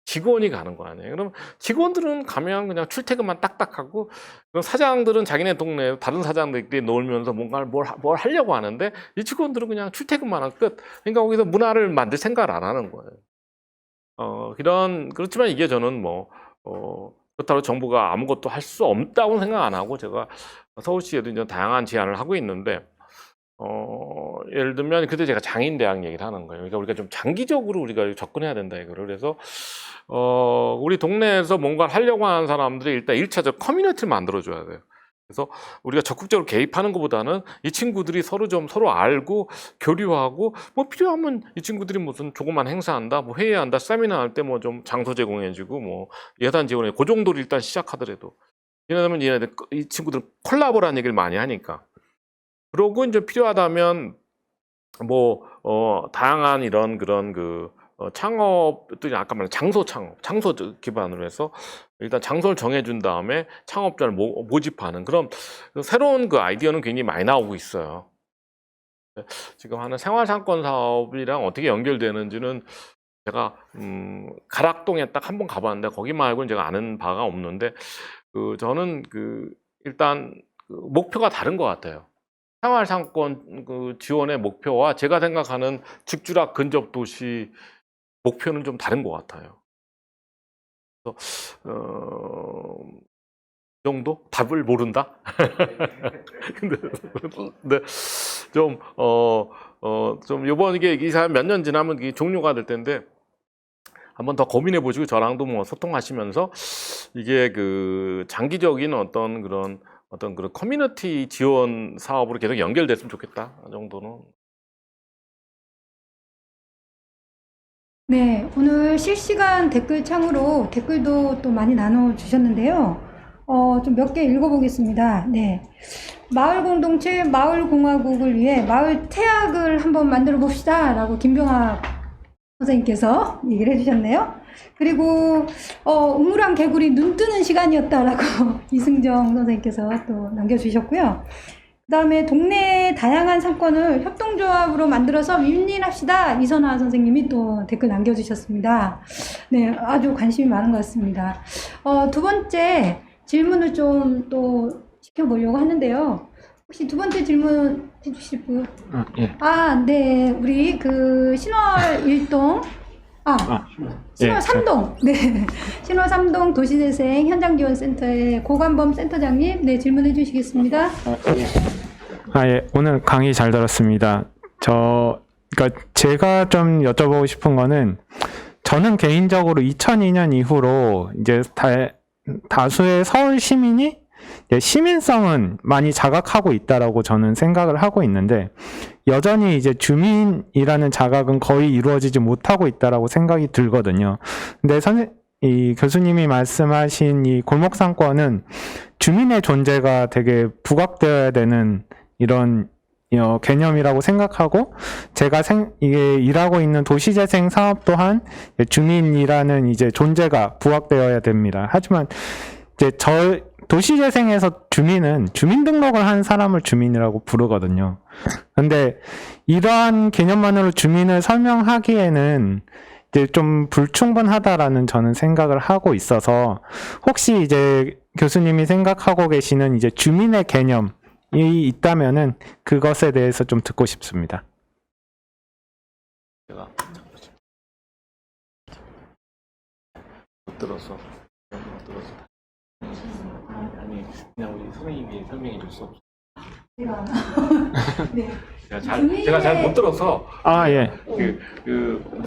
직원이 가는 거 아니에요. 그럼 직원들은 가면 그냥 출퇴근만 딱딱하고, 그럼 사장들은 자기네 동네 다른 사장들끼리 놀면서 뭔가 뭘 하려고 하는데, 이 직원들은 그냥 출퇴근만 하고 끝. 그러니까 거기서 문화를 만들 생각을 안 하는 거예요. 그렇지만 이게 저는 그렇다고 정부가 아무것도 할 수 없다고 생각 안 하고, 제가 서울시에도 이제 다양한 제안을 하고 있는데, 예를 들면 그때 제가 장인대학 얘기를 하는 거예요. 그러니까 우리가 좀 장기적으로 우리가 접근해야 된다 이거를. 그래서 우리 동네에서 뭔가를 하려고 하는 사람들이 일단 1차적 커뮤니티를 만들어줘야 돼요. 그래서 우리가 적극적으로 개입하는 것보다는 이 친구들이 서로 알고 교류하고, 뭐 필요하면 이 친구들이 무슨 조그만 행사한다, 뭐 회의한다, 세미나 할 때 뭐 좀 장소 제공해주고 뭐 예산 지원해, 그 정도로 일단 시작하더라도. 왜냐하면 이 친구들은 콜라보라는 얘기를 많이 하니까. 그러고 이제 필요하다면 다양한 이런 그런 창업들이 아까 말한 장소 기반으로 해서 일단 장소를 정해준 다음에 창업자를 모집하는 그런 새로운 그 아이디어는 굉장히 많이 나오고 있어요. 지금 하는 생활상권 사업이랑 어떻게 연결되는지는 제가 가락동에 딱 한 번 가봤는데 거기 말고는 제가 아는 바가 없는데 저는 일단 목표가 다른 것 같아요. 생활상권 지원의 목표와 제가 생각하는 직주락 근접 도시 목표는 좀 다른 것 같아요. 그래서 이 정도? 답을 모른다? 근데 좀 요번 이 사람 몇 년 지나면 이게 종료가 될 텐데 한번 더 고민해 보시고 저랑도 뭐 소통하시면서 이게 장기적인 어떤 그런 커뮤니티 지원 사업으로 계속 연결됐으면 좋겠다. 이 정도는. 네, 오늘 실시간 댓글창으로 댓글도 또 많이 나눠주셨는데요. 좀 몇 개 읽어보겠습니다. 네. 마을 공동체, 마을 공화국을 위해 마을 태학을 한번 만들어 봅시다. 라고 김병학 선생님께서 얘기를 해주셨네요. 그리고, 우물안 개구리 눈 뜨는 시간이었다라고 이승정 선생님께서 또 남겨주셨고요. 그 다음에 동네 다양한 상권을 협동조합으로 만들어서 윈윈합시다. 이선화 선생님이 또 댓글 남겨주셨습니다. 네, 아주 관심이 많은 것 같습니다. 두 번째 질문을 좀 또 시켜보려고 하는데요. 혹시 두 번째 질문 해주실 분? 예. 네, 우리 신월 1동, 신월 예, 3동, 네, 신월 3동 도시재생 현장지원센터의 고관범 센터장님, 네, 질문해 주시겠습니다. 예. 오늘 강의 잘 들었습니다. 그러니까 제가 좀 여쭤보고 싶은 거는 저는 개인적으로 2002년 이후로 이제 다수의 서울 시민이 시민성은 많이 자각하고 있다라고 저는 생각을 하고 있는데 여전히 이제 주민이라는 자각은 거의 이루어지지 못하고 있다라고 생각이 들거든요. 근데 이 교수님이 말씀하신 이 골목상권은 주민의 존재가 되게 부각되어야 되는 이런 개념이라고 생각하고 제가 이게 일하고 있는 도시재생 사업 또한 주민이라는 이제 존재가 부각되어야 됩니다. 하지만 이제 도시재생에서 주민은 주민등록을 한 사람을 주민이라고 부르거든요. 근데 이러한 개념만으로 주민을 설명하기에는 이제 좀 불충분하다라는 저는 생각을 하고 있어서 혹시 이제 교수님이 생각하고 계시는 이제 주민의 개념이 있다면은 그것에 대해서 좀 듣고 싶습니다. 제가 못 들어서. 아니 그냥 우리 선생님이 설명해 줄 수 없어. 네. 제가 잘 못 들어서 예.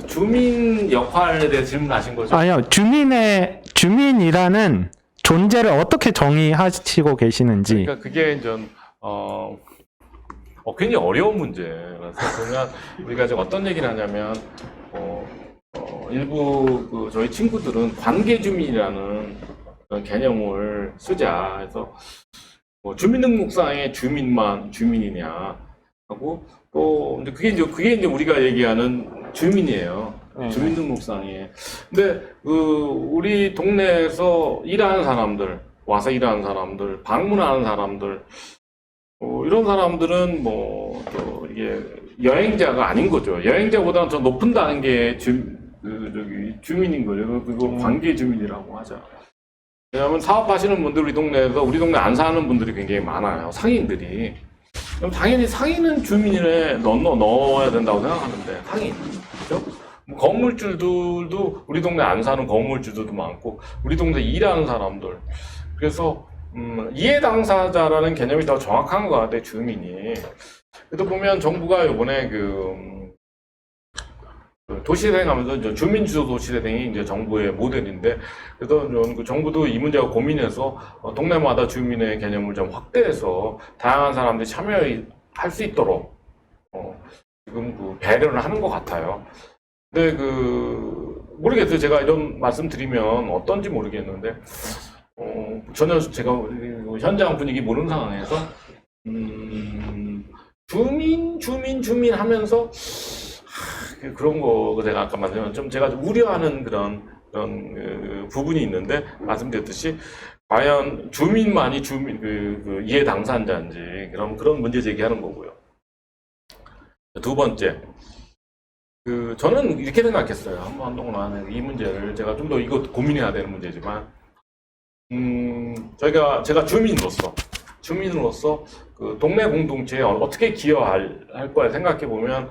주민 역할에 대해 질문하신 거죠? 아니요. 주민이라는 존재를 어떻게 정의하시고 계시는지. 그러니까 그게 좀 굉장히 어려운 문제라서 그러면 우리가 지금 어떤 얘기를 하냐면 일부 저희 친구들은 관계 주민이라는 그런 개념을 쓰자 해서 주민등록상의 주민만 주민이냐 하고 또 이제 그게 이제 우리가 얘기하는 주민이에요. 네. 주민등록상에. 근데 우리 동네에서 일하는 사람들, 와서 일하는 사람들, 방문하는 사람들, 이런 사람들은 이게 여행자가 아닌 거죠. 여행자보다는 더 높은다는 게 주민인 거죠. 그거 관계 주민이라고 하자. 왜냐하면 사업하시는 분들 우리 동네 안 사는 분들이 굉장히 많아요. 상인들이. 그럼 당연히 상인은 주민에 넣어야 된다고 생각하는데 상인, 그죠? 건물주들도 우리 동네 안 사는 건물주들도 많고 우리 동네 일하는 사람들. 그래서 이해 당사자라는 개념이 더 정확한 것 같아요. 주민이. 그래도 보면 정부가 이번에 도시재생 하면서 이제 주민주도 도시재생이 이제 정부의 모델인데, 그래서 정부도 이 문제가 고민해서 동네마다 주민의 개념을 좀 확대해서 다양한 사람들이 참여할 수 있도록 지금 배려를 하는 것 같아요. 근데 모르겠어요. 제가 이런 말씀 드리면 어떤지 모르겠는데, 전혀 제가 현장 분위기 모르는 상황에서, 주민 하면서 그런 거 제가 아까 말씀드린 좀 제가 좀 우려하는 그런 부분이 있는데 말씀드렸듯이 과연 주민만이 이해 당사자인지 그런 문제 제기하는 거고요. 두 번째, 저는 이렇게 생각했어요. 한동안 이 문제를 제가 좀 더 이거 고민해야 되는 문제지만, 제가 주민으로서 그 동네 공동체에 어떻게 기여할 거야 생각해 보면,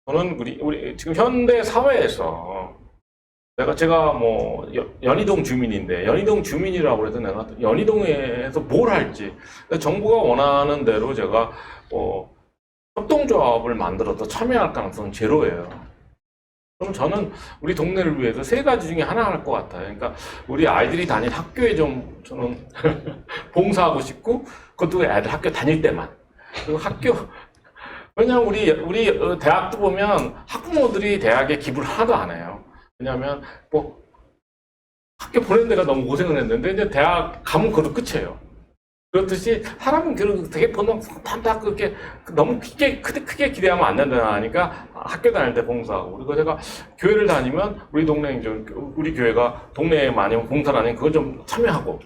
저는 우리 지금 현대 사회에서 제가 뭐 연희동 주민인데 연희동 주민이라고 해서 내가 연희동에서 뭘 할지 정부가 원하는 대로 제가 협동조합을 만들어서 참여할 가능성은 제로예요. 그럼 저는 우리 동네를 위해서 세 가지 중에 하나 할 것 같아요. 그러니까 우리 아이들이 다닐 학교에 좀 저는 봉사하고 싶고, 그것도 애들 학교 다닐 때만. 그리고 왜냐면 우리 대학도 보면 학부모들이 대학에 기부를 하나도 안 해요. 왜냐면 뭐 학교 보낸 데가 너무 고생을 했는데 이제 대학 가면 그것도 끝이에요. 그렇듯이 사람은 되게 보면 다 그렇게 너무 크게 기대하면 안 된다 하니까 학교 다닐 때 봉사하고, 그리고 제가 교회를 다니면 우리 교회가 동네에 많이 봉사를 하니 그걸 좀 참여하고,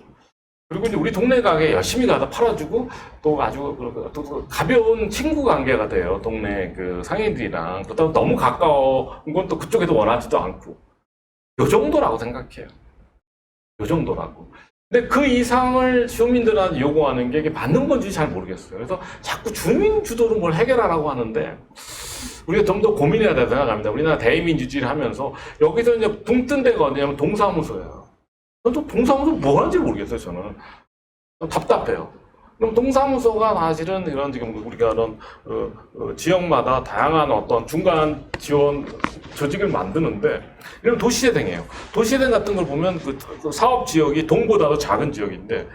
그리고 이제 우리 동네 가게 열심히 가서 팔아주고 또 아주 또 가벼운 친구 관계가 돼요. 동네 그 상인들이랑. 그렇다고 너무 가까운 건 또 그쪽에도 원하지도 않고. 요 정도라고 생각해요. 요 정도라고. 근데 그 이상을 주민들한테 요구하는 게 이게 맞는 건지 잘 모르겠어요. 그래서 자꾸 주민 주도로 뭘 해결하라고 하는데 우리가 좀 더 고민해야 된다고 생각합니다. 우리나라 대의민주주의를 하면서 여기서 이제 붕 뜬 데가 어디냐면 동사무소예요. 또 동사무소 뭐 하는지 모르겠어요, 저는. 답답해요. 그럼 동사무소가 사실은 이런 지금 우리가 이런 지역마다 다양한 어떤 중간 지원 조직을 만드는데, 이런 도시재생이에요. 도시재생 같은 걸 보면 그 사업 지역이 동보다도 작은 지역인데,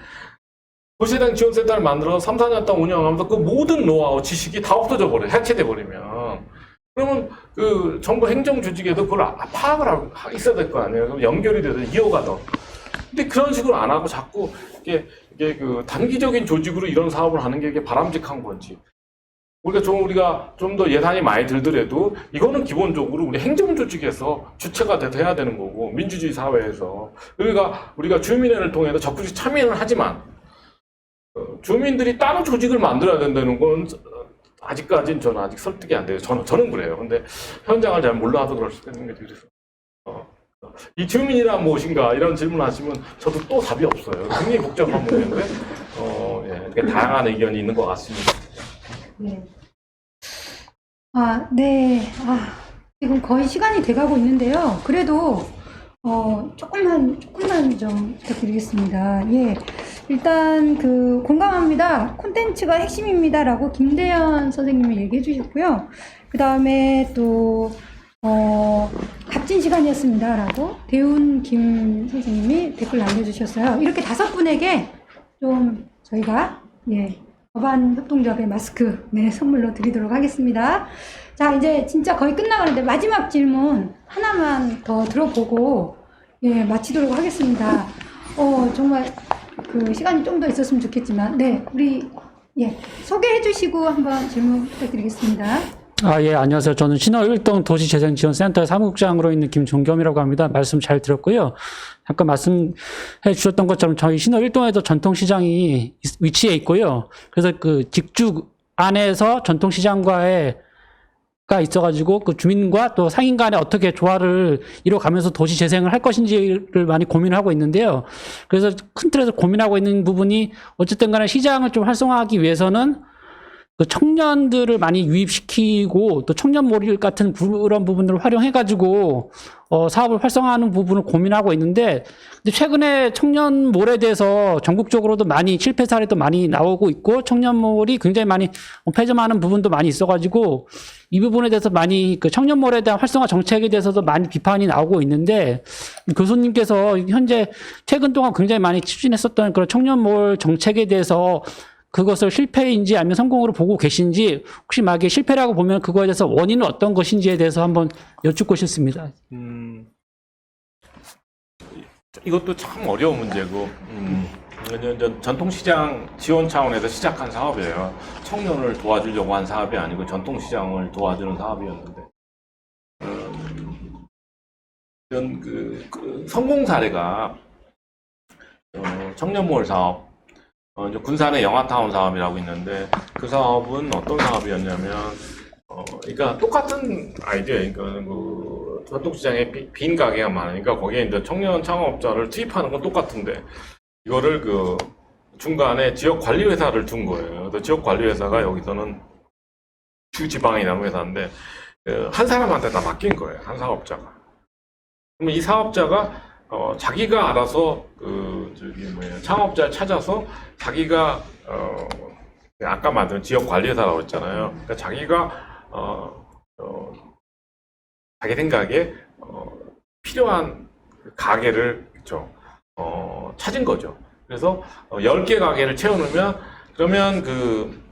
도시재생 지원센터를 만들어서 3, 4년 동안 운영하면서 그 모든 노하우, 지식이 다 없어져 버려요. 해체돼 버리면. 그러면 그 정부 행정 조직에도 그걸 파악을 하고 있어야 될 거 아니에요. 그럼 연결이 돼서 이어가던. 근데 그런 식으로 안 하고 자꾸 이게 그 단기적인 조직으로 이런 사업을 하는 게 이게 바람직한 건지. 우리가 좀 더 예산이 많이 들더라도 이거는 기본적으로 우리 행정 조직에서 주체가 돼서 해야 되는 거고, 민주주의 사회에서. 그러니까 우리가 주민회를 통해서 적극적 참여는 하지만 주민들이 따로 조직을 만들어야 된다는 건 아직까지는 저는 아직 설득이 안 돼요. 저는 그래요. 근데 현장을 잘 몰라서 그럴 수도 있는 게 그래서. 이 주민이란 무엇인가 이런 질문하시면 저도 또 답이 없어요. 굉장히 복잡한 문제인데 예, 다양한 의견이 있는 것 같습니다. 네. 네. 지금 거의 시간이 돼가고 있는데요. 그래도 조금만 좀 부탁드리겠습니다. 예. 일단 공감합니다. 콘텐츠가 핵심입니다라고 김대현 선생님이 얘기해 주셨고요. 그 다음에 또 값진 시간이었습니다라고 대운 김 선생님이 댓글 남겨주셨어요. 이렇게 5분에게 좀 저희가 법안 협동조합의 마스크 선물로 드리도록 하겠습니다. 자, 이제 진짜 거의 끝나가는데 마지막 질문 하나만 더 들어보고 마치도록 하겠습니다. 정말 시간이 좀 더 있었으면 좋겠지만 우리 소개해 주시고 한번 질문 부탁드리겠습니다. 예, 안녕하세요. 저는 신월 1동 도시재생지원센터의 사무국장으로 있는 김종겸이라고 합니다. 말씀 잘 들었고요. 잠깐 말씀해 주셨던 것처럼 저희 신월 1동에도 전통시장이 위치해 있고요. 그래서 그 직주 안에서 전통시장과가 있어가지고 그 주민과 또 상인 간에 어떻게 조화를 이뤄가면서 도시 재생을 할 것인지를 많이 고민을 하고 있는데요. 그래서 큰 틀에서 고민하고 있는 부분이 어쨌든 간에 시장을 좀 활성화하기 위해서는 그 청년들을 많이 유입시키고 또 청년몰이 같은 그런 부분들을 활용해가지고 사업을 활성화하는 부분을 고민하고 있는데, 근데 최근에 청년몰에 대해서 전국적으로도 많이 실패 사례도 많이 나오고 있고 청년몰이 굉장히 많이 폐점하는 부분도 많이 있어가지고 이 부분에 대해서 많이 그 청년몰에 대한 활성화 정책에 대해서도 많이 비판이 나오고 있는데, 교수님께서 현재 최근 동안 굉장히 많이 추진했었던 그런 청년몰 정책에 대해서 그것을 실패인지 아니면 성공으로 보고 계신지, 혹시 만약에 실패라고 보면 그거에 대해서 원인은 어떤 것인지에 대해서 한번 여쭙고 싶습니다. 이것도 참 어려운 문제고, 전통시장 지원 차원에서 시작한 사업이에요. 청년을 도와주려고 한 사업이 아니고 전통시장을 도와주는 사업이었는데, 이런 그 성공 사례가 청년몰 사업, 이제 군산의 영화타운 사업이라고 있는데, 그 사업은 어떤 사업이었냐면, 그러니까 똑같은 아이디어예요. 그러니까 그 전통시장에 빈 가게가 많으니까 거기에 이제 청년 창업자를 투입하는 건 똑같은데, 이거를 그 중간에 지역 관리 회사를 둔 거예요. 그래서 지역 관리 회사가 여기서는 주 지방이라는 회사인데, 한 사람한테 다 맡긴 거예요. 한 사업자가. 그러면 이 사업자가 자기가 알아서 창업자를 찾아서 자기가 아까 만든 지역 관리 회사라고 했잖아요. 그러니까 자기가 자기 생각에 필요한 가게를 찾은 거죠. 그래서 10개 가게를 채워놓으면, 그러면 그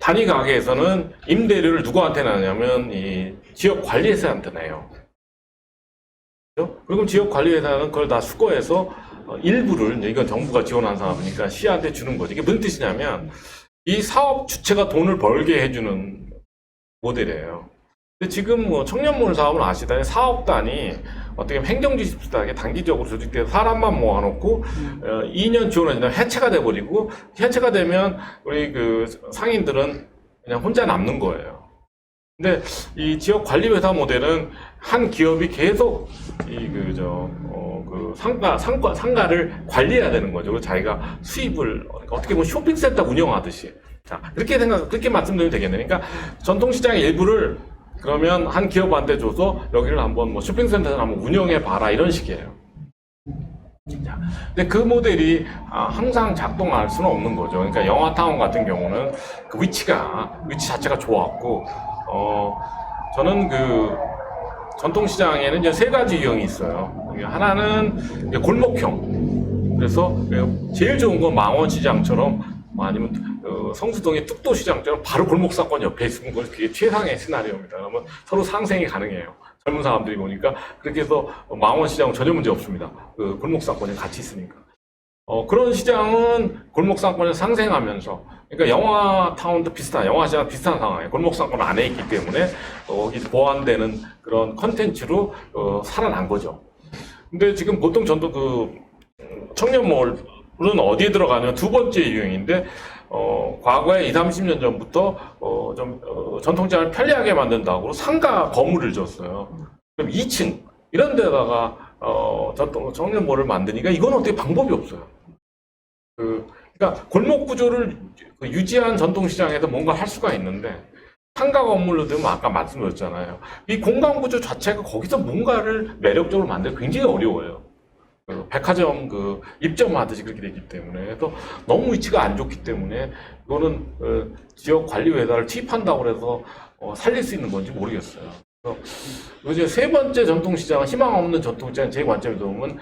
단위 가게에서는 임대료를 누구한테 내냐면 이 지역 관리회사한테 내요. 그리고 지역 관리회사는 그걸 다 수거해서 일부를, 이건 정부가 지원한 사업이니까 시한테 주는 거죠. 이게 무슨 뜻이냐면 이 사업 주체가 돈을 벌게 해주는 모델이에요. 근데 지금 뭐 청년몰 사업은 아시다시피 사업단이 어떻게 보면 행정지 비슷하게 단기적으로 조직돼서 사람만 모아놓고 2년 지원을 지나면 해체가 돼버리고, 해체가 되면 우리 그 상인들은 그냥 혼자 남는 거예요. 근데 이 지역 관리 회사 모델은 한 기업이 계속 상가를 관리해야 되는 거죠. 그래서 자기가 수입을 어떻게 보면 쇼핑센터 운영하듯이. 자, 그렇게 말씀드리면 되겠네요. 그러니까 전통시장의 일부를 그러면 한 기업한테 줘서 여기를 한번 뭐 쇼핑센터를 한번 운영해 봐라, 이런 식이에요. 자, 근데 그 모델이 항상 작동할 수는 없는 거죠. 그러니까 영화타운 같은 경우는 그 위치 자체가 좋았고, 저는 그 전통시장에는 이제 3가지 유형이 있어요. 하나는 골목형. 그래서 제일 좋은 건 망원시장처럼, 아니면 성수동의 뚝도시장처럼 바로 골목사건 옆에 있으면 그게 최상의 시나리오입니다. 그러면 서로 상생이 가능해요. 젊은 사람들이 보니까. 그렇게 해서 망원시장은 전혀 문제 없습니다. 그 골목사건이 같이 있으니까. 그런 시장은 골목상권에서 상생하면서, 그러니까 영화타운도 영화시장 비슷한 상황이에요. 골목상권 안에 있기 때문에 거기 보완되는 그런 컨텐츠로 살아난 거죠. 근데 지금 보통 청년몰은 어디에 들어가냐면 2번째 유형인데, 과거에 20, 30년 전부터 전통시장을 편리하게 만든다고 상가 건물을 줬어요. 그럼 2층 이런 데다가 청년몰을 만드니까 이건 어떻게 방법이 없어요. 그러니까 골목 구조를 유지한 전통시장에서 뭔가 할 수가 있는데, 상가 건물로 되면 아까 말씀드렸잖아요. 이 공간 구조 자체가 거기서 뭔가를 매력적으로 만들기 굉장히 어려워요. 백화점 입점하듯이 그렇게 되기 때문에. 그래서 너무 위치가 안 좋기 때문에 이거는 지역 관리 회사를 투입한다고 해서 살릴 수 있는 건지 모르겠어요. 그래서 이제 3번째 전통시장은, 희망 없는 전통시장 제 관점에서 보면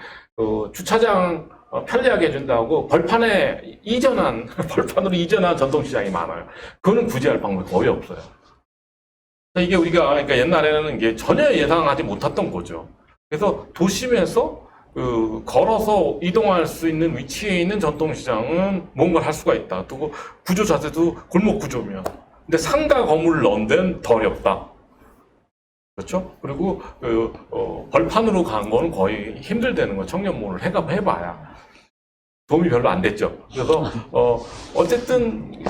주차장 편리하게 해준다고 벌판으로 이전한 전통시장이 많아요. 그거는 구제할 방법이 거의 없어요. 이게 우리가, 그러니까 옛날에는 이게 전혀 예상하지 못했던 거죠. 그래서 도심에서 걸어서 이동할 수 있는 위치에 있는 전통시장은 뭔가를 할 수가 있다. 또 구조 자체도 골목 구조면. 근데 상가 건물을 넣은 데는 더 어렵다. 그렇죠? 그리고 벌판으로 간 거는 거의 힘들다는 거. 청년몰을 해봐야 도움이 별로 안 됐죠. 그래서 어쨌든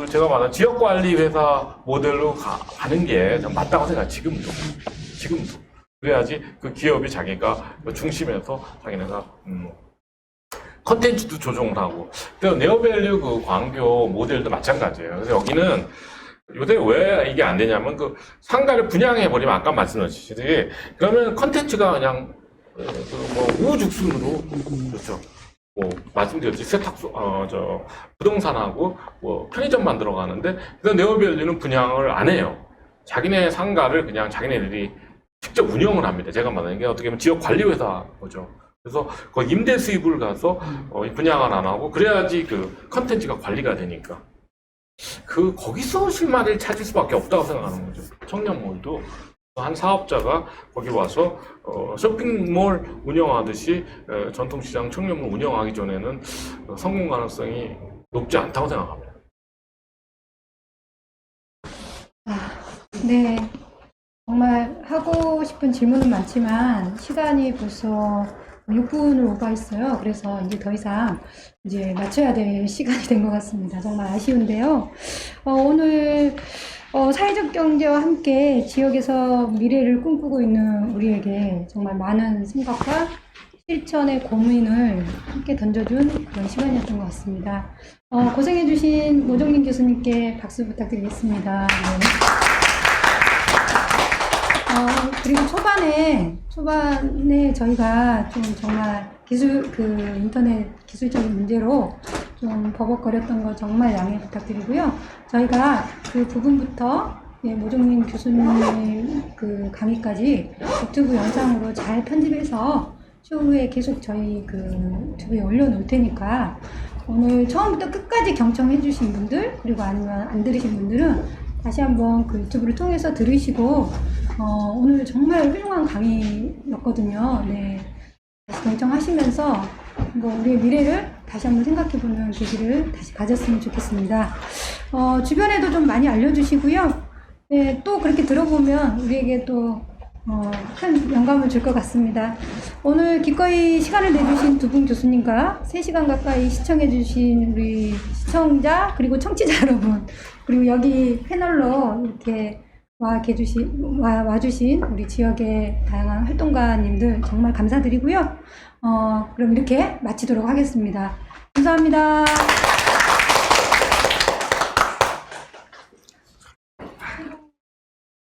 제가 말한 지역관리회사 모델로 가는 게 좀 맞다고 생각해요. 지금도. 그래야지 그 기업이 자기가 중심에서 자기네가 컨텐츠도 조정을 하고. 또 네오밸류 광교 모델도 마찬가지예요. 그래서 여기는 요새 왜 이게 안 되냐면 상가를 분양해버리면 아까 말씀하셨듯이 그러면 컨텐츠가 그냥 우후죽순으로, 그렇죠. 말씀드렸지, 세탁소, 부동산하고 편의점만 들어가는데, 그래서 네오밸류는 분양을 안 해요. 자기네 상가를 그냥 자기네들이 직접 운영을 합니다. 제가 말하는 게 어떻게 보면 지역 관리회사 거죠. 그래서 거기 임대 수입을 가서 분양을 안 하고, 그래야지 컨텐츠가 관리가 되니까. 거기서 실마리를 찾을 수밖에 없다고 생각하는 거죠. 청년몰도 한 사업자가 거기 와서 쇼핑몰 운영하듯이 전통시장 청년몰 운영하기 전에는 성공 가능성이 높지 않다고 생각합니다. 네. 정말 하고 싶은 질문은 많지만 시간이 벌써 6분을 오버했어요. 그래서 이제 더 이상 이제 맞춰야 될 시간이 된 것 같습니다. 정말 아쉬운데요. 오늘 사회적 경제와 함께 지역에서 미래를 꿈꾸고 있는 우리에게 정말 많은 생각과 실천의 고민을 함께 던져준 그런 시간이었던 것 같습니다. 고생해주신 모종민 교수님께 박수 부탁드리겠습니다. 네. 그리고 초반에 저희가 좀 정말 인터넷 기술적인 문제로 좀 버벅거렸던 거 정말 양해 부탁드리고요. 저희가 그 부분부터 모종민 교수님 그 강의까지 유튜브 영상으로 잘 편집해서 추후에 계속 저희 그 유튜브에 올려놓을 테니까 오늘 처음부터 끝까지 경청해주신 분들 그리고 아니면 안 들으신 분들은 다시 한번 그 유튜브를 통해서 들으시고 오늘 정말 훌륭한 강의였거든요. 네. 다시 경청하시면서 우리의 미래를 다시 한번 생각해보는 계기를 다시 가졌으면 좋겠습니다. 주변에도 좀 많이 알려주시고요. 네, 또 그렇게 들어보면 우리에게 또 큰 영감을 줄 것 같습니다. 오늘 기꺼이 시간을 내주신 두 분 교수님과 3시간 가까이 시청해주신 우리 시청자 그리고 청취자 여러분 그리고 여기 패널로 이렇게 와주신 우리 지역의 다양한 활동가님들 정말 감사드리고요. 그럼 이렇게 마치도록 하겠습니다. 감사합니다.